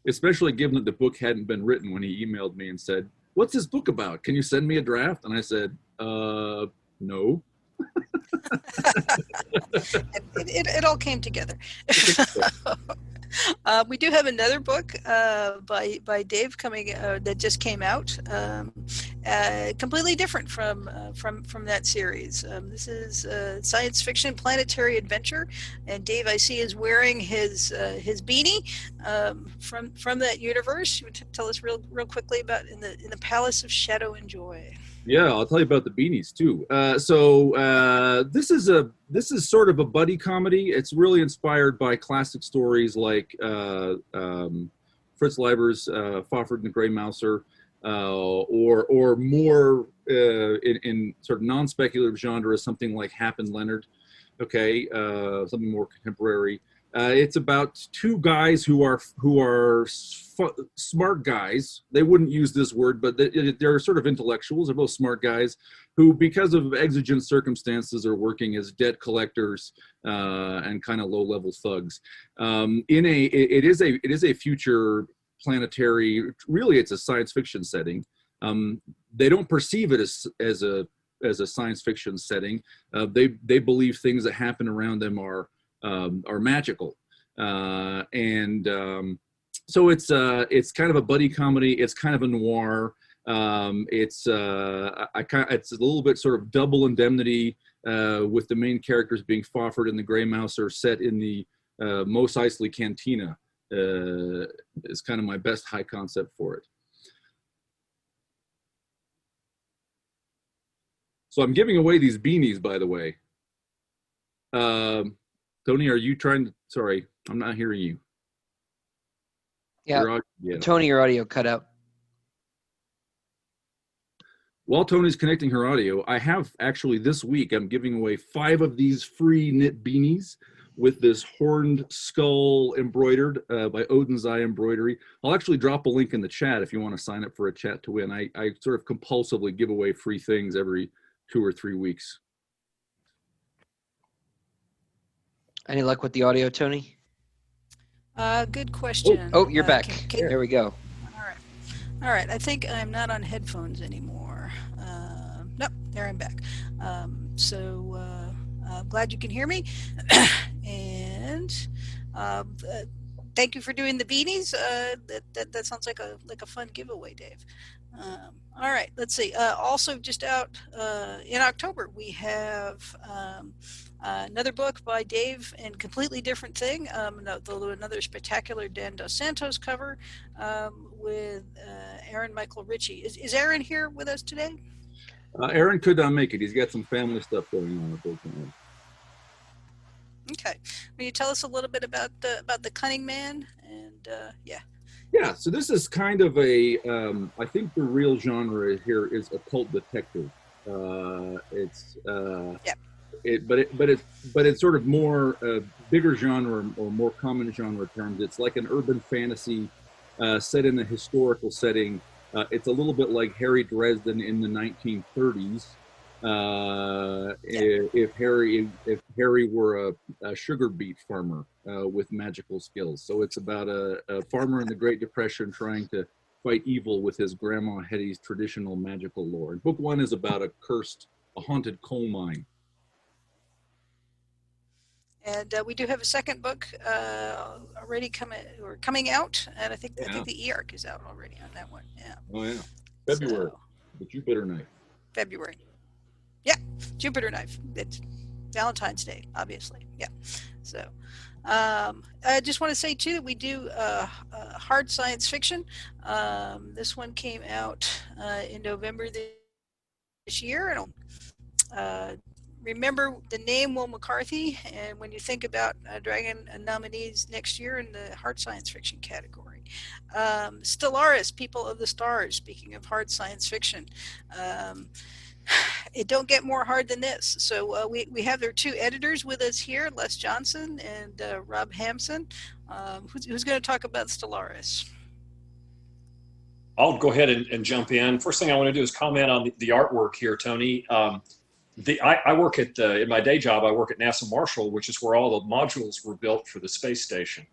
Especially given that the book hadn't been written when he emailed me and said, "What's this book about? Can you send me a draft?" And I said, no. It all came together. We do have another book by Dave coming that just came out, completely different from that series. This is science fiction planetary adventure, and Dave, I see, is wearing his beanie from that universe. You would tell us real quickly about in the Palace of Shadow and Joy. Yeah, I'll tell you about the beanies too. This is sort of a buddy comedy. It's really inspired by classic stories like Fritz Leiber's Fafhrd and the Grey Mouser, or more in sort of non-speculative genre, something like Hap and Leonard. Okay, something more contemporary. It's about two guys who are smart guys. They wouldn't use this word, but they're sort of intellectuals. They're both smart guys who, because of exigent circumstances, are working as debt collectors and kind of low-level thugs. It is a future planetary. Really, it's a science fiction setting. They don't perceive it as a science fiction setting. They believe things that happen around them are magical, so it's kind of a buddy comedy. It's kind of a noir. It's a little bit sort of double indemnity, with the main characters being Fafhrd and the Grey Mouser, set in the Mos Eisley Cantina. Is kind of my best high concept for it. So I'm giving away these beanies, by the way. Tony, are you trying to? Sorry, I'm not hearing you. Yeah, Tony, your audio cut out. while Tony's connecting her audio, I have actually this week, I'm giving away 5 of these free knit beanies with this horned skull embroidered by Odin's Eye Embroidery. I'll actually drop a link in the chat if you want to sign up for a chat to win. I sort of compulsively give away free things every 2 or 3 weeks. Any luck with the audio, Tony? Good question. Oh, you're back. There we go. All right. I think I'm not on headphones anymore. Nope, there I'm back. I'm glad you can hear me. And thank you for doing the beanies. That sounds like a fun giveaway, Dave. All right, let's see. Also, just out in October, we have another book by Dave and completely different thing. Another spectacular Dan Dos Santos cover with Aaron Michael Ritchie. Is Aaron here with us today? Aaron could not make it. He's got some family stuff going on, unfortunately. Okay. Will you tell us a little bit about the Cunning Man? And yeah. Yeah, so this is kind of a, I think the real genre here is occult detective. It's sort of more bigger genre or more common genre terms. It's like an urban fantasy set in a historical setting. It's a little bit like Harry Dresden in the 1930s. If Harry were a sugar beet farmer with magical skills. So it's about a farmer in the Great Depression trying to fight evil with his grandma Hetty's traditional magical lore. And book 1 is about a haunted coal mine. And we do have a second book already coming out, and I think the E-Arc is out already on that one. Yeah. Oh yeah, February. The Jupiter Knife. February. Yeah, Jupiter Knife. It's Valentine's Day, obviously. Yeah. So I just want to say, too, that we do hard science fiction. This one came out in November this year. And remember the name Will McCarthy, and when you think about Dragon nominees next year in the hard science fiction category. Stellaris, People of the Stars, speaking of hard science fiction. It don't get more hard than this. So we have their 2 editors with us here, Les Johnson and Rob Hampson. Who's going to talk about Stellaris? I'll go ahead and jump in. First thing I want to do is comment on the artwork here, Tony. I work at, in my day job, I work at NASA Marshall, which is where all the modules were built for the space station.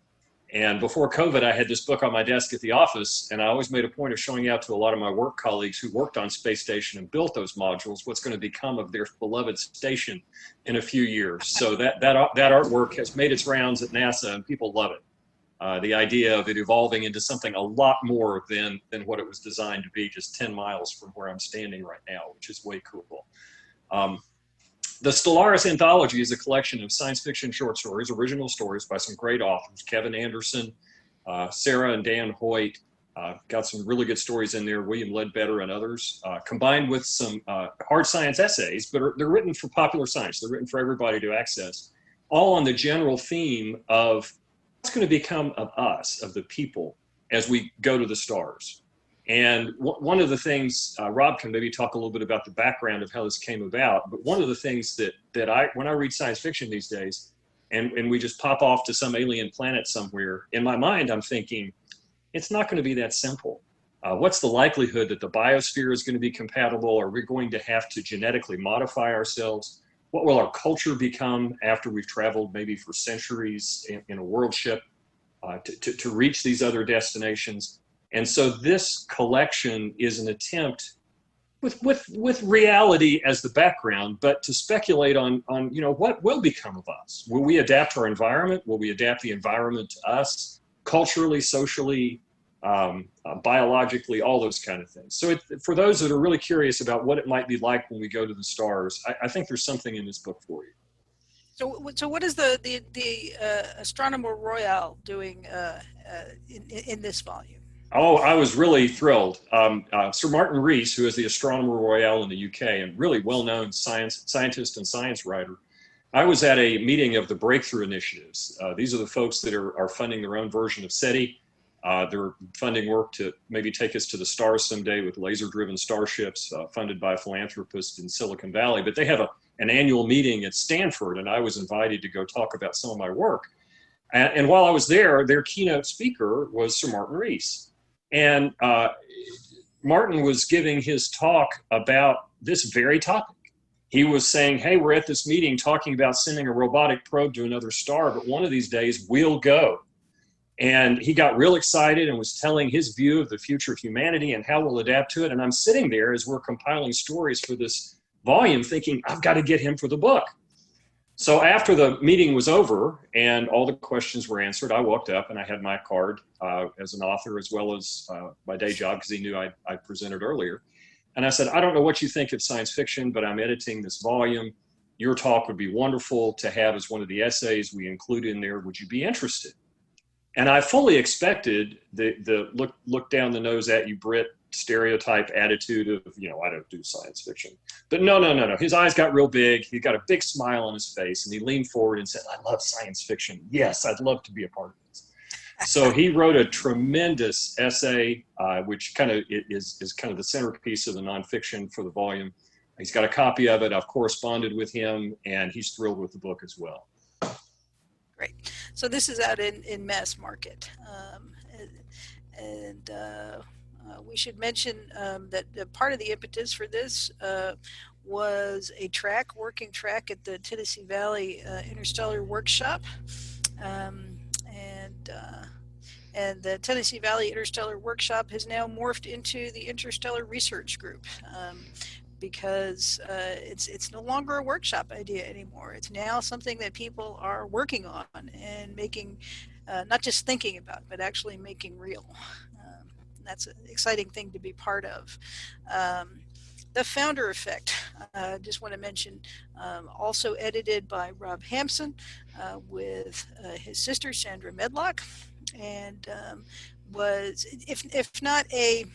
And before COVID, I had this book on my desk at the office, and I always made a point of showing out to a lot of my work colleagues who worked on space station and built those modules what's going to become of their beloved station in a few years. So that artwork has made its rounds at NASA, and people love it. The idea of it evolving into something a lot more than what it was designed to be, just 10 miles from where I'm standing right now, which is way cool. The Stellaris Anthology is a collection of science fiction short stories, original stories by some great authors, Kevin Anderson, Sarah and Dan Hoyt. Got some really good stories in there, William Ledbetter and others, combined with some hard science essays, but they're written for popular science. They're written for everybody to access, all on the general theme of what's going to become of us, of the people, as we go to the stars. And one of the things, Rob can maybe talk a little bit about the background of how this came about, but one of the things that when I read science fiction these days, and we just pop off to some alien planet somewhere, in my mind, I'm thinking, it's not going to be that simple. What's the likelihood that the biosphere is going to be compatible? Are we going to have to genetically modify ourselves? What will our culture become after we've traveled maybe for centuries in a world ship to reach these other destinations? And so this collection is an attempt with reality as the background, but to speculate on what will become of us. Will we adapt our environment? Will we adapt the environment to us culturally, socially, biologically, all those kind of things. So for those that are really curious about what it might be like when we go to the stars, I think there's something in this book for you. So what is the Astronomer Royale doing in this volume? Oh, I was really thrilled. Sir Martin Rees, who is the Astronomer Royale in the UK and really well-known scientist and science writer, I was at a meeting of the Breakthrough Initiatives. These are the folks that are funding their own version of SETI. They're funding work to maybe take us to the stars someday with laser-driven starships funded by philanthropists in Silicon Valley. But they have an annual meeting at Stanford, and I was invited to go talk about some of my work. And while I was there, their keynote speaker was Sir Martin Rees. And Martin was giving his talk about this very topic. He was saying, hey, we're at this meeting talking about sending a robotic probe to another star, but one of these days we'll go. And he got real excited and was telling his view of the future of humanity and how we'll adapt to it. And I'm sitting there as we're compiling stories for this volume thinking, I've got to get him for the book. So after the meeting was over and all the questions were answered, I walked up and I had my card as an author as well as my day job because he knew I presented earlier. And I said, I don't know what you think of science fiction, but I'm editing this volume. Your talk would be wonderful to have as one of the essays we include in there. Would you be interested? And I fully expected the look down the nose at you, Brit, stereotype attitude of, I don't do science fiction. But no. His eyes got real big. He got a big smile on his face and he leaned forward and said, I love science fiction. Yes, I'd love to be a part of this. So he wrote a tremendous essay, which kind of is kind of the centerpiece of the nonfiction for the volume. He's got a copy of it. I've corresponded with him and he's thrilled with the book as well. Great. So this is out in mass market. We should mention that part of the impetus for this was a working track at the Tennessee Valley Interstellar Workshop. And the Tennessee Valley Interstellar Workshop has now morphed into the Interstellar Research Group. Because it's no longer a workshop idea anymore. It's now something that people are working on and making, not just thinking about, but actually making real. That's an exciting thing to be part of. The Founder Effect, just want to mention, also edited by Rob Hampson with his sister Sandra Medlock, and was, if not a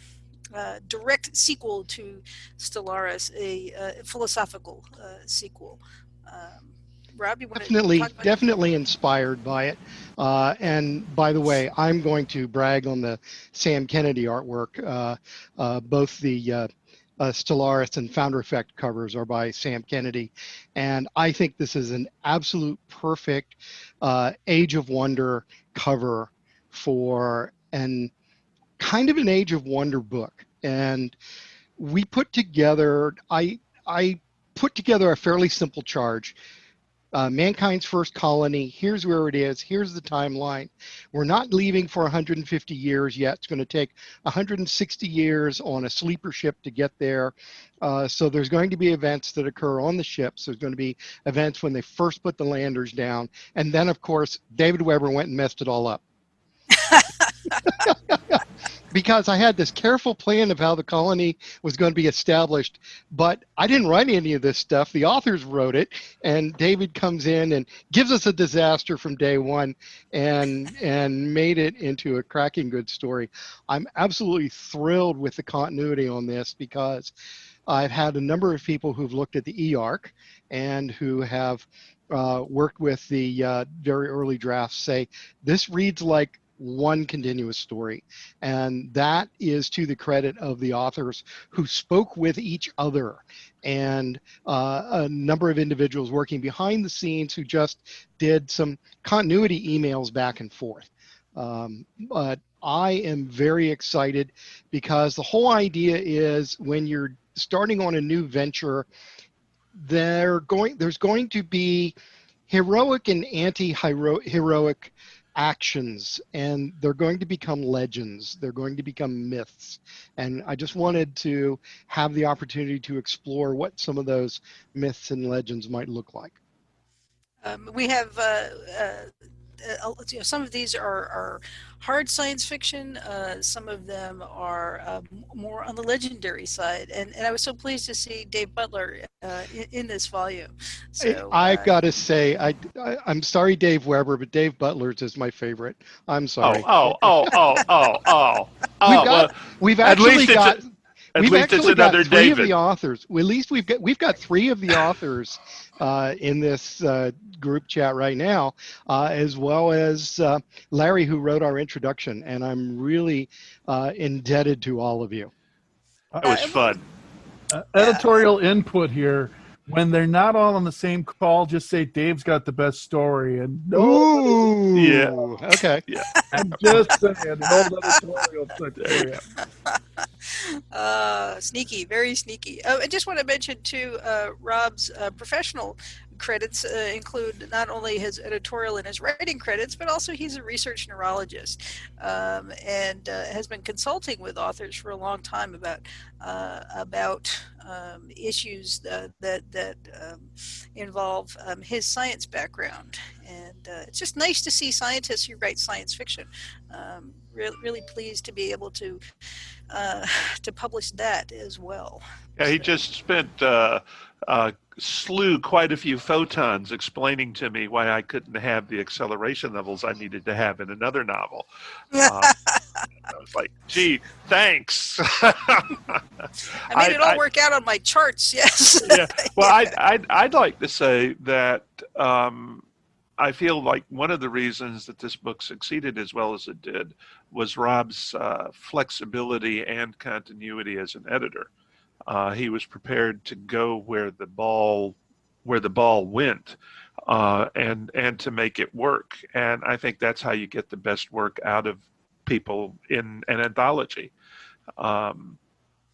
direct sequel to Stellaris, a philosophical sequel. Rob, you want to talk about definitely inspired by it. And by the way, I'm going to brag on the Sam Kennedy artwork. Both the Stellaris and Founder Effect covers are by Sam Kennedy. And I think this is an absolute perfect Age of Wonder cover for an kind of an Age of Wonder book. And we put together, I put together a fairly simple charge. Mankind's first colony, here's where it is, here's the timeline. We're not leaving for 150 years yet. It's going to take 160 years on a sleeper ship to get there. So there's going to be events that occur on the ships. There's going to be events when they first put the landers down. And then, of course, David Weber went and messed it all up. Because I had this careful plan of how the colony was going to be established, but I didn't write any of this stuff. The authors wrote it, and David comes in and gives us a disaster from day one and made it into a cracking good story. I'm absolutely thrilled with the continuity on this because I've had a number of people who've looked at the E-Arc and who have worked with the very early drafts say, this reads like one continuous story. And that is to the credit of the authors who spoke with each other and a number of individuals working behind the scenes who just did some continuity emails back and forth. But I am very excited because the whole idea is when you're starting on a new venture, there's going to be heroic and anti-heroic actions, and they're going to become legends. They're going to become myths. And I just wanted to have the opportunity to explore what some of those myths and legends might look like. We have some of these are hard science fiction. Some of them are more on the legendary side. And I was so pleased to see Dave Butler in this volume. So I've got to say, I'm sorry, Dave Weber, but Dave Butler's is my favorite. I'm sorry. We've actually got At We've least it's actually got another three of David. the authors. At least we've got three of the authors in this group chat right now, as well as Larry, who wrote our introduction, and I'm really indebted to all of you. It was fun. Editorial input here. When they're not all on the same call, just say Dave's got the best story. And Ooh, Yeah. okay. Yeah. I'm just saying, an old editorial trick for you. Sneaky, very sneaky. I just want to mention too, Rob's professional credits include not only his editorial and his writing credits, but also he's a research neurologist, and has been consulting with authors for a long time about issues that involve his science background. And it's just nice to see scientists who write science fiction. Really pleased to be able to publish that as well. Yeah, he just spent slew quite a few photons explaining to me why I couldn't have the acceleration levels I needed to have in another novel. I was like, gee, thanks. I made it all work out on my charts, yes. Yeah. Well, I'd like to say that I feel like one of the reasons that this book succeeded as well as it did was Rob's flexibility and continuity as an editor. He was prepared to go where the ball went, and to make it work. And I think that's how you get the best work out of people in an anthology.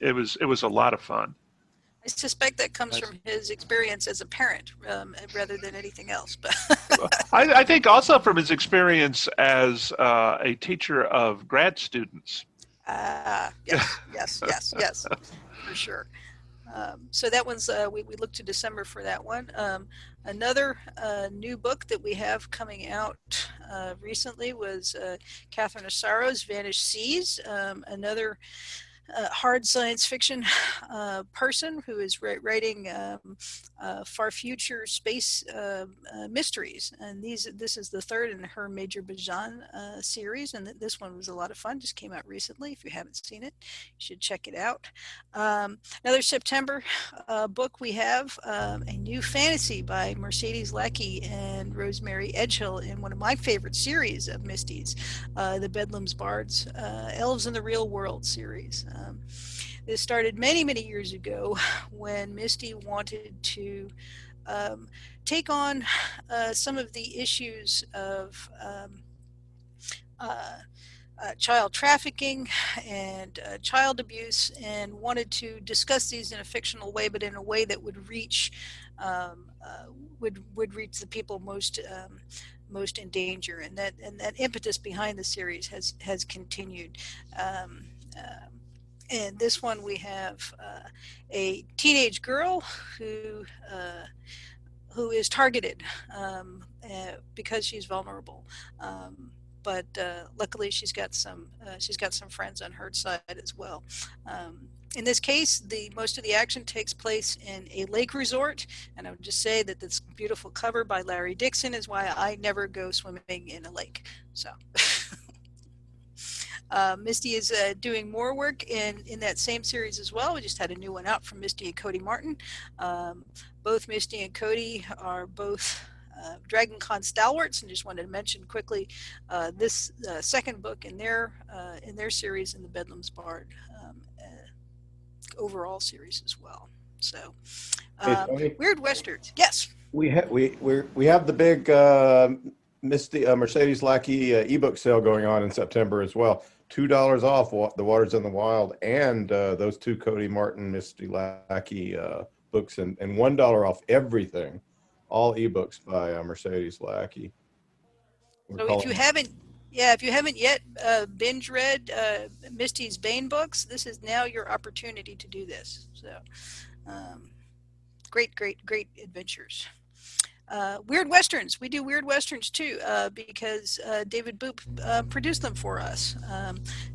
It was a lot of fun. I suspect that comes from his experience as a parent rather than anything else. But I think also from his experience as a teacher of grad students. Yes, for sure. So that one's, we look to December for that one. Another new book that we have coming out recently was Catherine Assaro's Vanished Seas, another hard science fiction person who is writing far future space mysteries, and this is the third in her Major Bajan series, and this one was a lot of fun. Just came out recently. If you haven't seen it, you should check it out. Another September book we have a new fantasy by Mercedes Lackey and Rosemary Edgehill in one of my favorite series of Misties, the Bedlam's Bards, Elves in the Real World series. This started many years ago when Misty wanted to take on some of the issues of child trafficking and child abuse, and wanted to discuss these in a fictional way, but in a way that would reach would reach the people most in danger. And that impetus behind the series has continued. And this one we have a teenage girl who is targeted because she's vulnerable, but luckily she's got some friends on her side as well. In this case, most of the action takes place in a lake resort, and I would just say that this beautiful cover by Larry Dixon is why I never go swimming in a lake. So. Misty is doing more work in that same series as well. We just had a new one out from Misty and Cody Martin. Both Misty and Cody are both DragonCon stalwarts, and just wanted to mention quickly this second book in their series in the Bedlam's Bard overall series as well. So Weird Westerns, yes. We have the big Misty Mercedes Lackey ebook sale going on in September as well. $2 off The Waters in the Wild and those two Cody Martin Misty Lackey books, and $1 off everything, all ebooks by Mercedes Lackey. So if you haven't yet binge read Misty's Baen books, this is now your opportunity to do this. So great adventures. Weird Westerns. We do Weird Westerns too because David Boop produced them for us.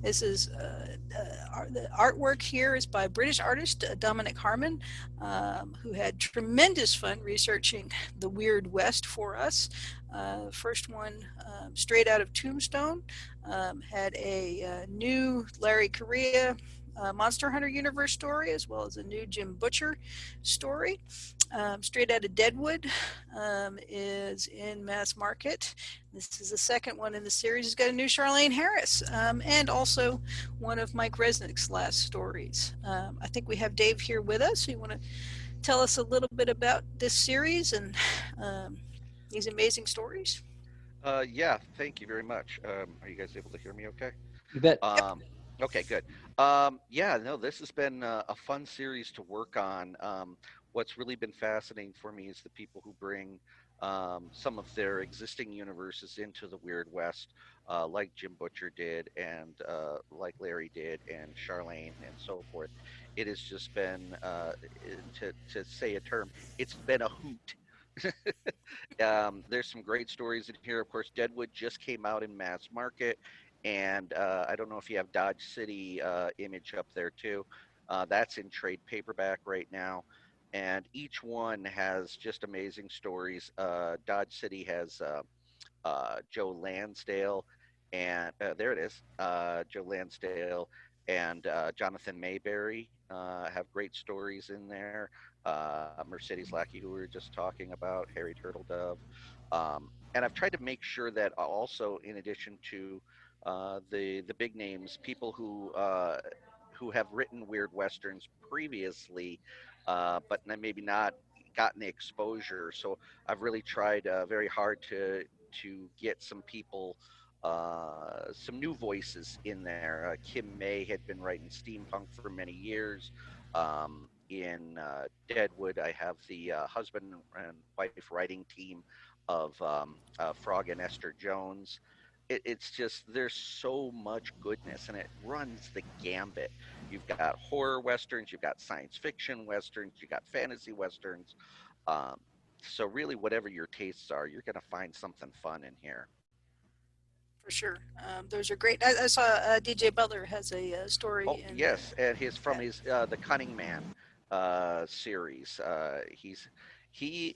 This is the artwork here is by British artist Dominic Harmon, who had tremendous fun researching the Weird West for us. First one, straight out of Tombstone, had a new Larry Correia Monster Hunter Universe story, as well as a new Jim Butcher story. Straight Out of Deadwood is in mass market. This is the second one in the series. It's got a new Charlene Harris, and also one of Mike Resnick's last stories. I think we have Dave here with us. You want to tell us a little bit about this series and these amazing stories? Yeah, thank you very much. Are you guys able to hear me okay? You bet. Okay, good. Yeah, no, this has been a fun series to work on. What's really been fascinating for me is the people who bring some of their existing universes into the Weird West, like Jim Butcher did, and like Larry did, and Charlene, and so forth. It has just been, to say a term, it's been a hoot. There's some great stories in here. Of course, Deadwood just came out in mass market, and I don't know if you have Dodge City image up there too. That's in trade paperback right now, and each one has just amazing stories. Dodge City has Joe Lansdale, and there it is, Joe Lansdale and Jonathan Mayberry have great stories in there. Mercedes Lackey, who we were just talking about, Harry Turtledove, and I've tried to make sure that also, in addition to the big names, people who have written weird westerns previously, but maybe not gotten the exposure. So I've really tried very hard to get some people, some new voices in there. Kim May had been writing steampunk for many years. In Deadwood, I have the husband and wife writing team of Frog and Esther Jones. It's just, there's so much goodness, and it runs the gambit. You've got horror westerns, you've got science fiction westerns, you've got fantasy westerns. Um, so really, whatever your tastes are, you're going to find something fun in here. For sure. Those are great. I saw DJ Butler has a story. Oh, yes, and his from his The Cunning Man series. He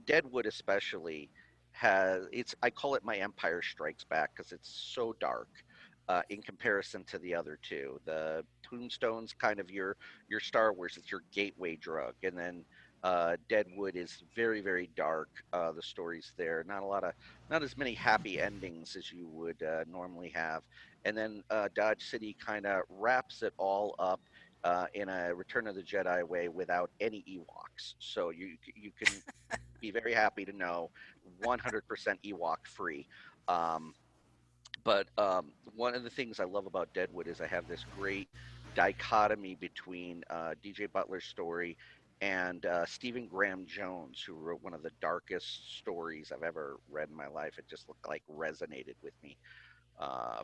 Deadwood especially has, it's, I call it my Empire Strikes Back because it's so dark in comparison to the other two. The Tombstone's kind of your Star Wars, it's your gateway drug, and then Deadwood is very, very dark. The stories there, not as many happy endings as you would normally have. And then Dodge City kind of wraps it all up in a Return of the Jedi way without any Ewoks. So you can be very happy to know 100% Ewok free. But one of the things I love about Deadwood is I have this great dichotomy between DJ Butler's story and Stephen Graham Jones, who wrote one of the darkest stories I've ever read in my life. It just looked like resonated with me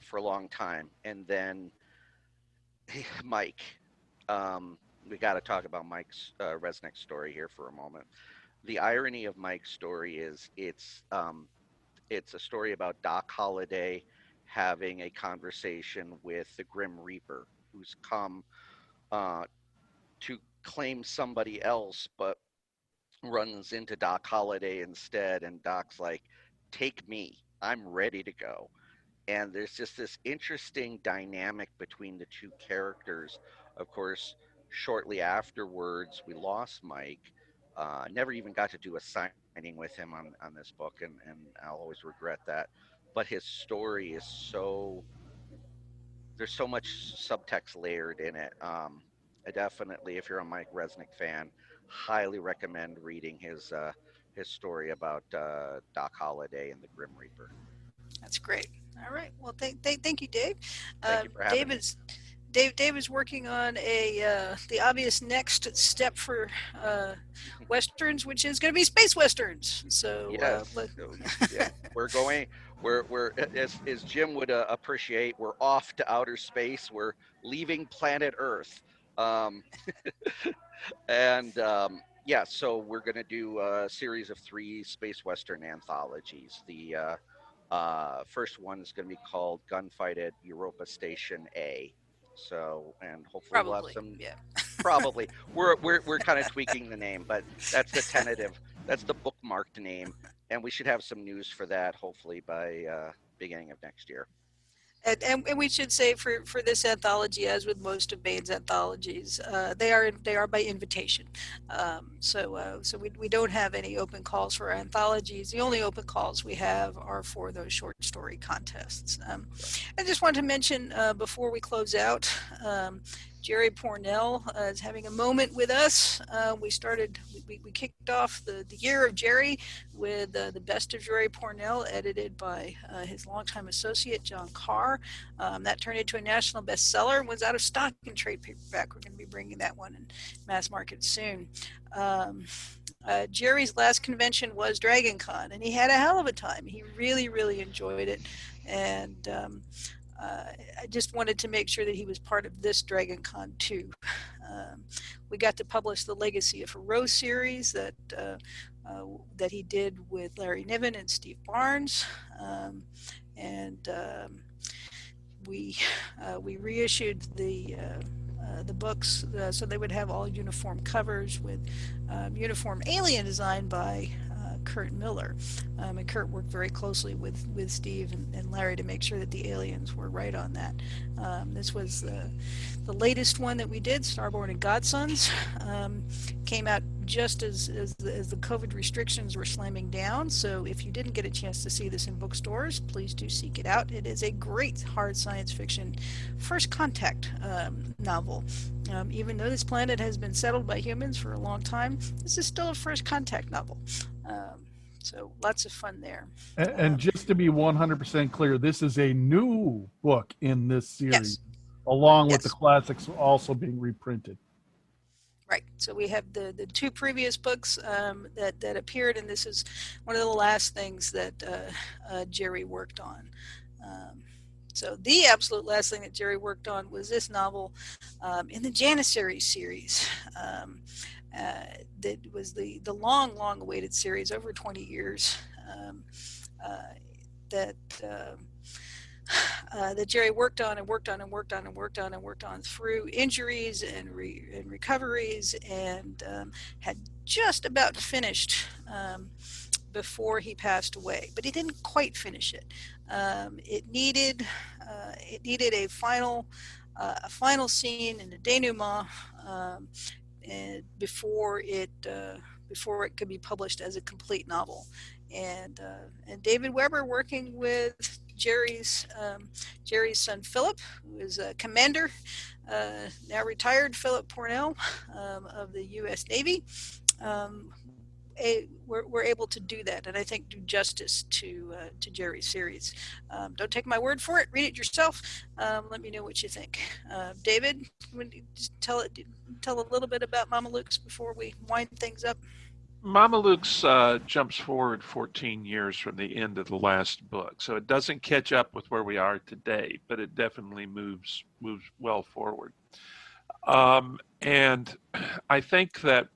for a long time. And then Mike, we got to talk about Mike's Resnick's story here for a moment. The irony of Mike's story is it's a story about Doc Holliday having a conversation with the Grim Reaper, who's come to claim somebody else, but runs into Doc Holliday instead. And Doc's like, take me, I'm ready to go. And there's just this interesting dynamic between the two characters. Of course, shortly afterwards, we lost Mike. Never even got to do a signing with him on this book, and I'll always regret that. But his story is so, there's so much subtext layered in it. I definitely, if you're a Mike Resnick fan, highly recommend reading his story about Doc Holliday and the Grim Reaper. That's great. All right. Well, thank you, Dave. Thank you for having me. Dave is working on the obvious next step for westerns, which is going to be space westerns. So yes, yeah, we're as Jim would appreciate, we're off to outer space. We're leaving planet Earth, and yeah, so we're going to do a series of 3 space western anthologies. The first one is going to be called Gunfight at Europa Station A. So, and hopefully we'll have some. Yeah. Probably. We're kind of tweaking the name, but that's the tentative. That's the bookmarked name, and we should have some news for that hopefully by beginning of next year. And we should say for this anthology, as with most of Baen's anthologies, they are by invitation. So we don't have any open calls for our anthologies. The only open calls we have are for those short story contests. I just wanted to mention before we close out, Jerry Pornell is having a moment with us. We kicked off the year of Jerry with the Best of Jerry Pornell, edited by his longtime associate John Carr. That turned into a national bestseller and was out of stock in trade paperback. We're going to be bringing that one in mass market soon. Jerry's last convention was Dragon Con, and he had a hell of a time. He really, really enjoyed it, and I just wanted to make sure that he was part of this Dragon Con too. We got to publish the Legacy of Heroe series that he did with Larry Niven and Steve Barnes, and we reissued the books so they would have all uniform covers with uniform alien design by Kurt Miller. And Kurt worked very closely with Steve and Larry to make sure that the aliens were right on that. This was the latest one that we did, Starborn and Godsons. Came out just as the COVID restrictions were slamming down. So if you didn't get a chance to see this in bookstores, please do seek it out. It is a great hard science fiction first contact novel. Even though this planet has been settled by humans for a long time, this is still a first contact novel. So lots of fun there. And just to be 100% clear, this is a new book in this series, yes. along with the classics also being reprinted. Right. So we have the two previous books that appeared, and this is one of the last things that Jerry worked on. So the absolute last thing that Jerry worked on was this novel in the Janissary series. That was the long awaited series over 20 years that Jerry worked on through injuries and recoveries, and had just about finished before he passed away, but he didn't quite finish it. It needed a final scene in the denouement and before it could be published as a complete novel. And David Weber, working with Jerry's son Philip, who is a commander, now retired, Philip Pornell of the U.S. Navy. We're able to do that, and I think do justice to Jerry's series. Don't take my word for it. Read it yourself. Let me know what you think. David, would you just tell a little bit about Mama Luke's before we wind things up? Mama Luke's jumps forward 14 years from the end of the last book, so it doesn't catch up with where we are today, but it definitely moves well forward. And I think that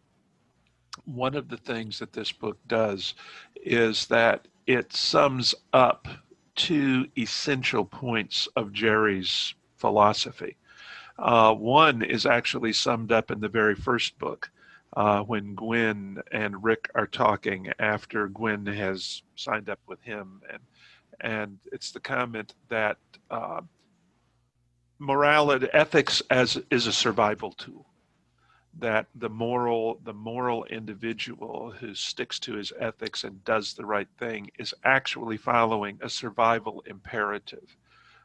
one of the things that this book does is that it sums up two essential points of Jerry's philosophy. One is actually summed up in the very first book, when Gwen and Rick are talking after Gwen has signed up with him, and it's the comment that morality, ethics is a survival tool. That the moral individual who sticks to his ethics and does the right thing is actually following a survival imperative,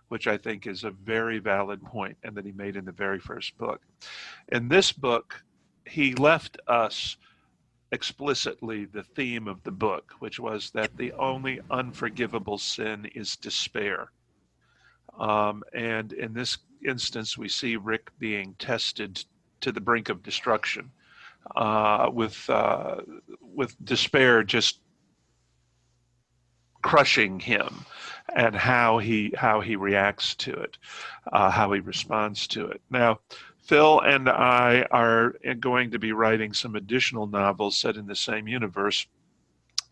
which I think is a very valid point, and that he made in the very first book. In this book, he left us explicitly the theme of the book, which was that the only unforgivable sin is despair. And in this instance, we see Rick being tested to the brink of destruction, with despair just crushing him, and how he reacts to it, how he responds to it. Now, Phil and I are going to be writing some additional novels set in the same universe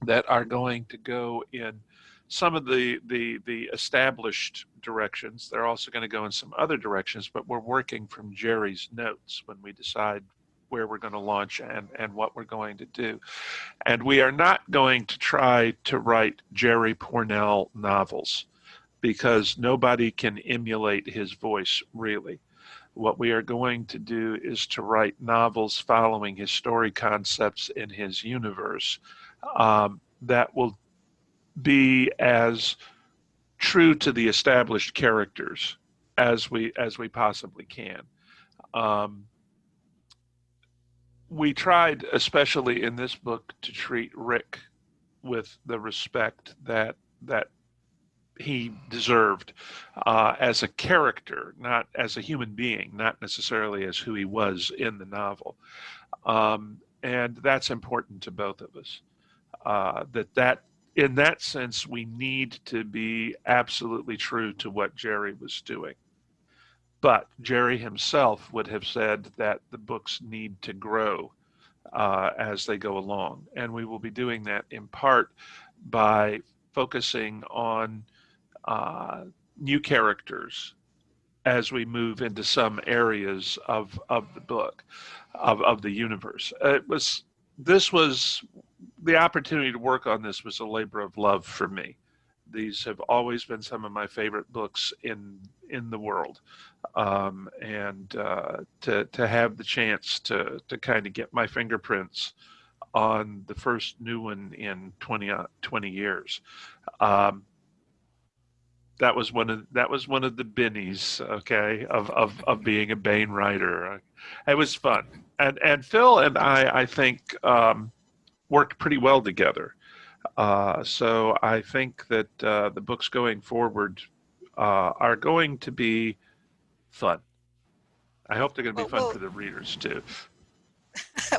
that are going to go in some of the established directions. They're also going to go in some other directions, but we're working from Jerry's notes when we decide where we're going to launch and what we're going to do. And we are not going to try to write Jerry Pornell novels, because nobody can emulate his voice really. What we are going to do is to write novels following his story concepts in his universe that will be as true to the established characters as we possibly can. We tried, especially in this book, to treat Rick with the respect that he deserved as a character, not as a human being, not necessarily as who he was in the novel. And that's important to both of us. That in that sense, we need to be absolutely true to what Jerry was doing. But Jerry himself would have said that the books need to grow as they go along. And we will be doing that in part by focusing on new characters as we move into some areas of the book, of the universe. This was the opportunity to work on. This was a labor of love for me. These have always been some of my favorite books in the world, and to have the chance to kind of get my fingerprints on the first new one in 20 years. That was one of the bennies, okay, of being a Baen writer. It was fun, and Phil and I think worked pretty well together. So I think that the books going forward are going to be fun. I hope they're going to be fun for the readers too.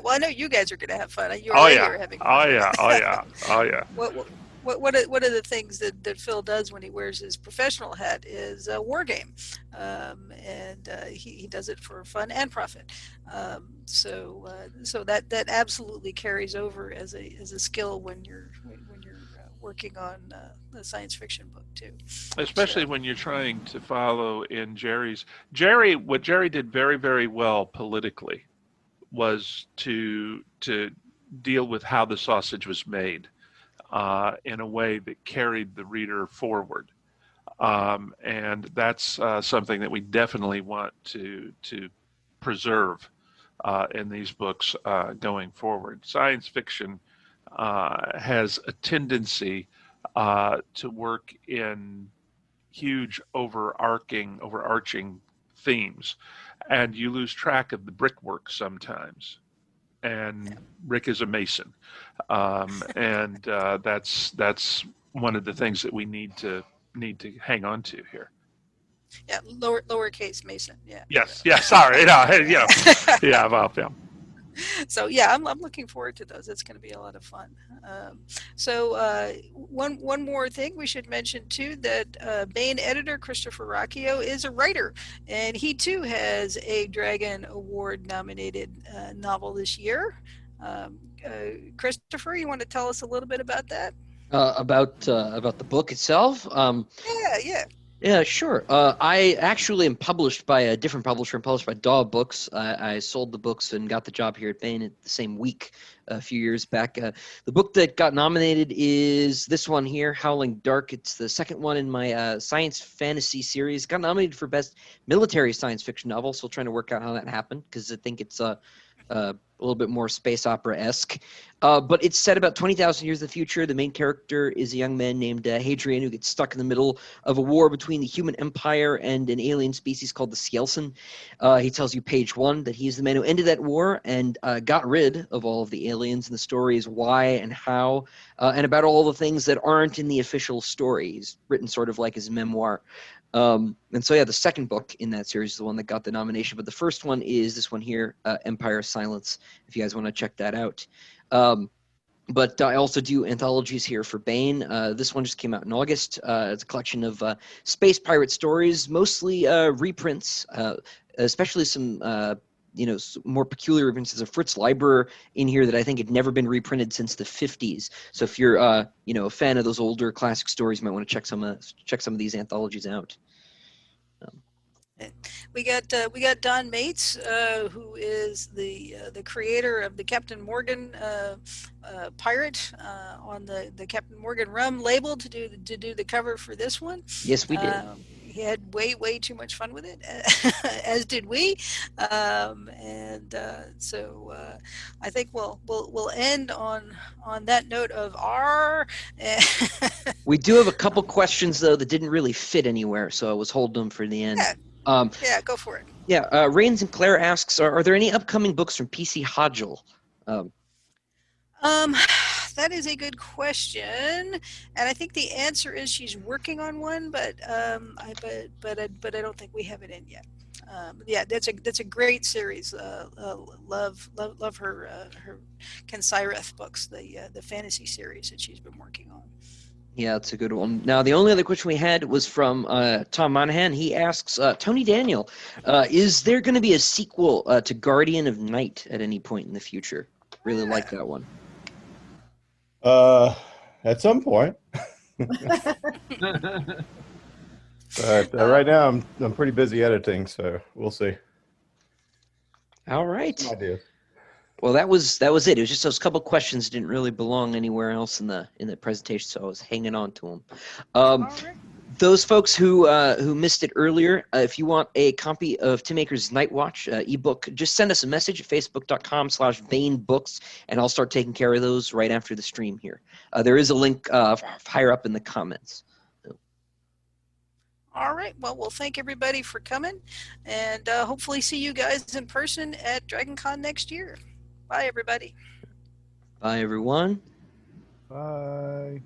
Well, I know you guys are going to have fun. You Oh already yeah, are having fun. oh yeah, oh yeah, oh yeah. One of the things that Phil does when he wears his professional hat is a war game, and he does it for fun and profit. So that absolutely carries over as a skill when you're working on the science fiction book too. Especially when you're trying to follow in what Jerry did very, very well politically was to deal with how the sausage was made in a way that carried the reader forward. And that's something that we definitely want to preserve in these books going forward. Science fiction has a tendency to work in huge overarching themes, and you lose track of the brickwork sometimes. And Rick is a mason, and that's one of the things that we need to hang on to here. Yeah, lowercase Mason. Yeah. Yes. Yeah. Sorry. No. Yeah. Yeah. Well. Yeah. So yeah, I'm looking forward to those. It's going to be a lot of fun. One more thing we should mention too, that Baen editor Christopher Rocchio is a writer, and he too has a Dragon Award nominated novel this year. Christopher, you want to tell us a little bit about that? About the book itself? Yeah, sure. I actually am published by a different publisher. I'm published by Daw Books. I sold the books and got the job here at Baen the same week a few years back. The book that got nominated is this one here, Howling Dark. It's the second one in my science fantasy series. Got nominated for Best Military Science Fiction Novel, still trying to work out how that happened because I think it's a little bit more space opera-esque. But it's set about 20,000 years in the future. The main character is a young man named Hadrian who gets stuck in the middle of a war between the human empire and an alien species called the Skelson. He tells you page 1 that he's the man who ended that war and got rid of all of the aliens. And the story is why and how, and about all the things that aren't in the official story. He's written sort of like his memoir. And so, yeah, the second book in that series is the one that got the nomination. But the first one is this one here, Empire Silence, if you guys want to check that out. But I also do anthologies here for Baen. This one just came out in August. It's a collection of space pirate stories, mostly reprints, especially some more peculiar reprints. There's a Fritz Leiber in here that I think had never been reprinted since the 50s. So if you're a fan of those older classic stories, you might want to check some of these anthologies out. We got Don Mates, who is the creator of the Captain Morgan pirate on the Captain Morgan rum label to do the cover for this one. Yes, we did. He had way too much fun with it, as did we, so I think we'll end on that note of R. We do have a couple questions though that didn't really fit anywhere, so I was holding them for the end. Yeah, go for it. Yeah, Rains and Claire asks, are there any upcoming books from PC Hodgel? That is a good question, and I think the answer is she's working on one, but I don't think we have it in yet. Yeah, that's a great series. Love her Ken Sireth books, the fantasy series that she's been working on. Yeah, it's a good one. Now, the only other question we had was from Tom Monahan. He asks, Tony Daniel, is there going to be a sequel to Guardian of Night at any point in the future? Really like that one. At some point. But right now I'm pretty busy editing, so we'll see. All right. Some ideas. Well, that was it. It was just those couple questions didn't really belong anywhere else in the presentation, so I was hanging on to them. Those folks who missed it earlier, if you want a copy of Tim Akers' Night Watch ebook, just send us a message at facebook.com/BaenBooks, and I'll start taking care of those right after the stream here. There is a link higher up in the comments. All right. Well, thank everybody for coming, and hopefully see you guys in person at DragonCon next year. Bye, everybody. Bye, everyone. Bye.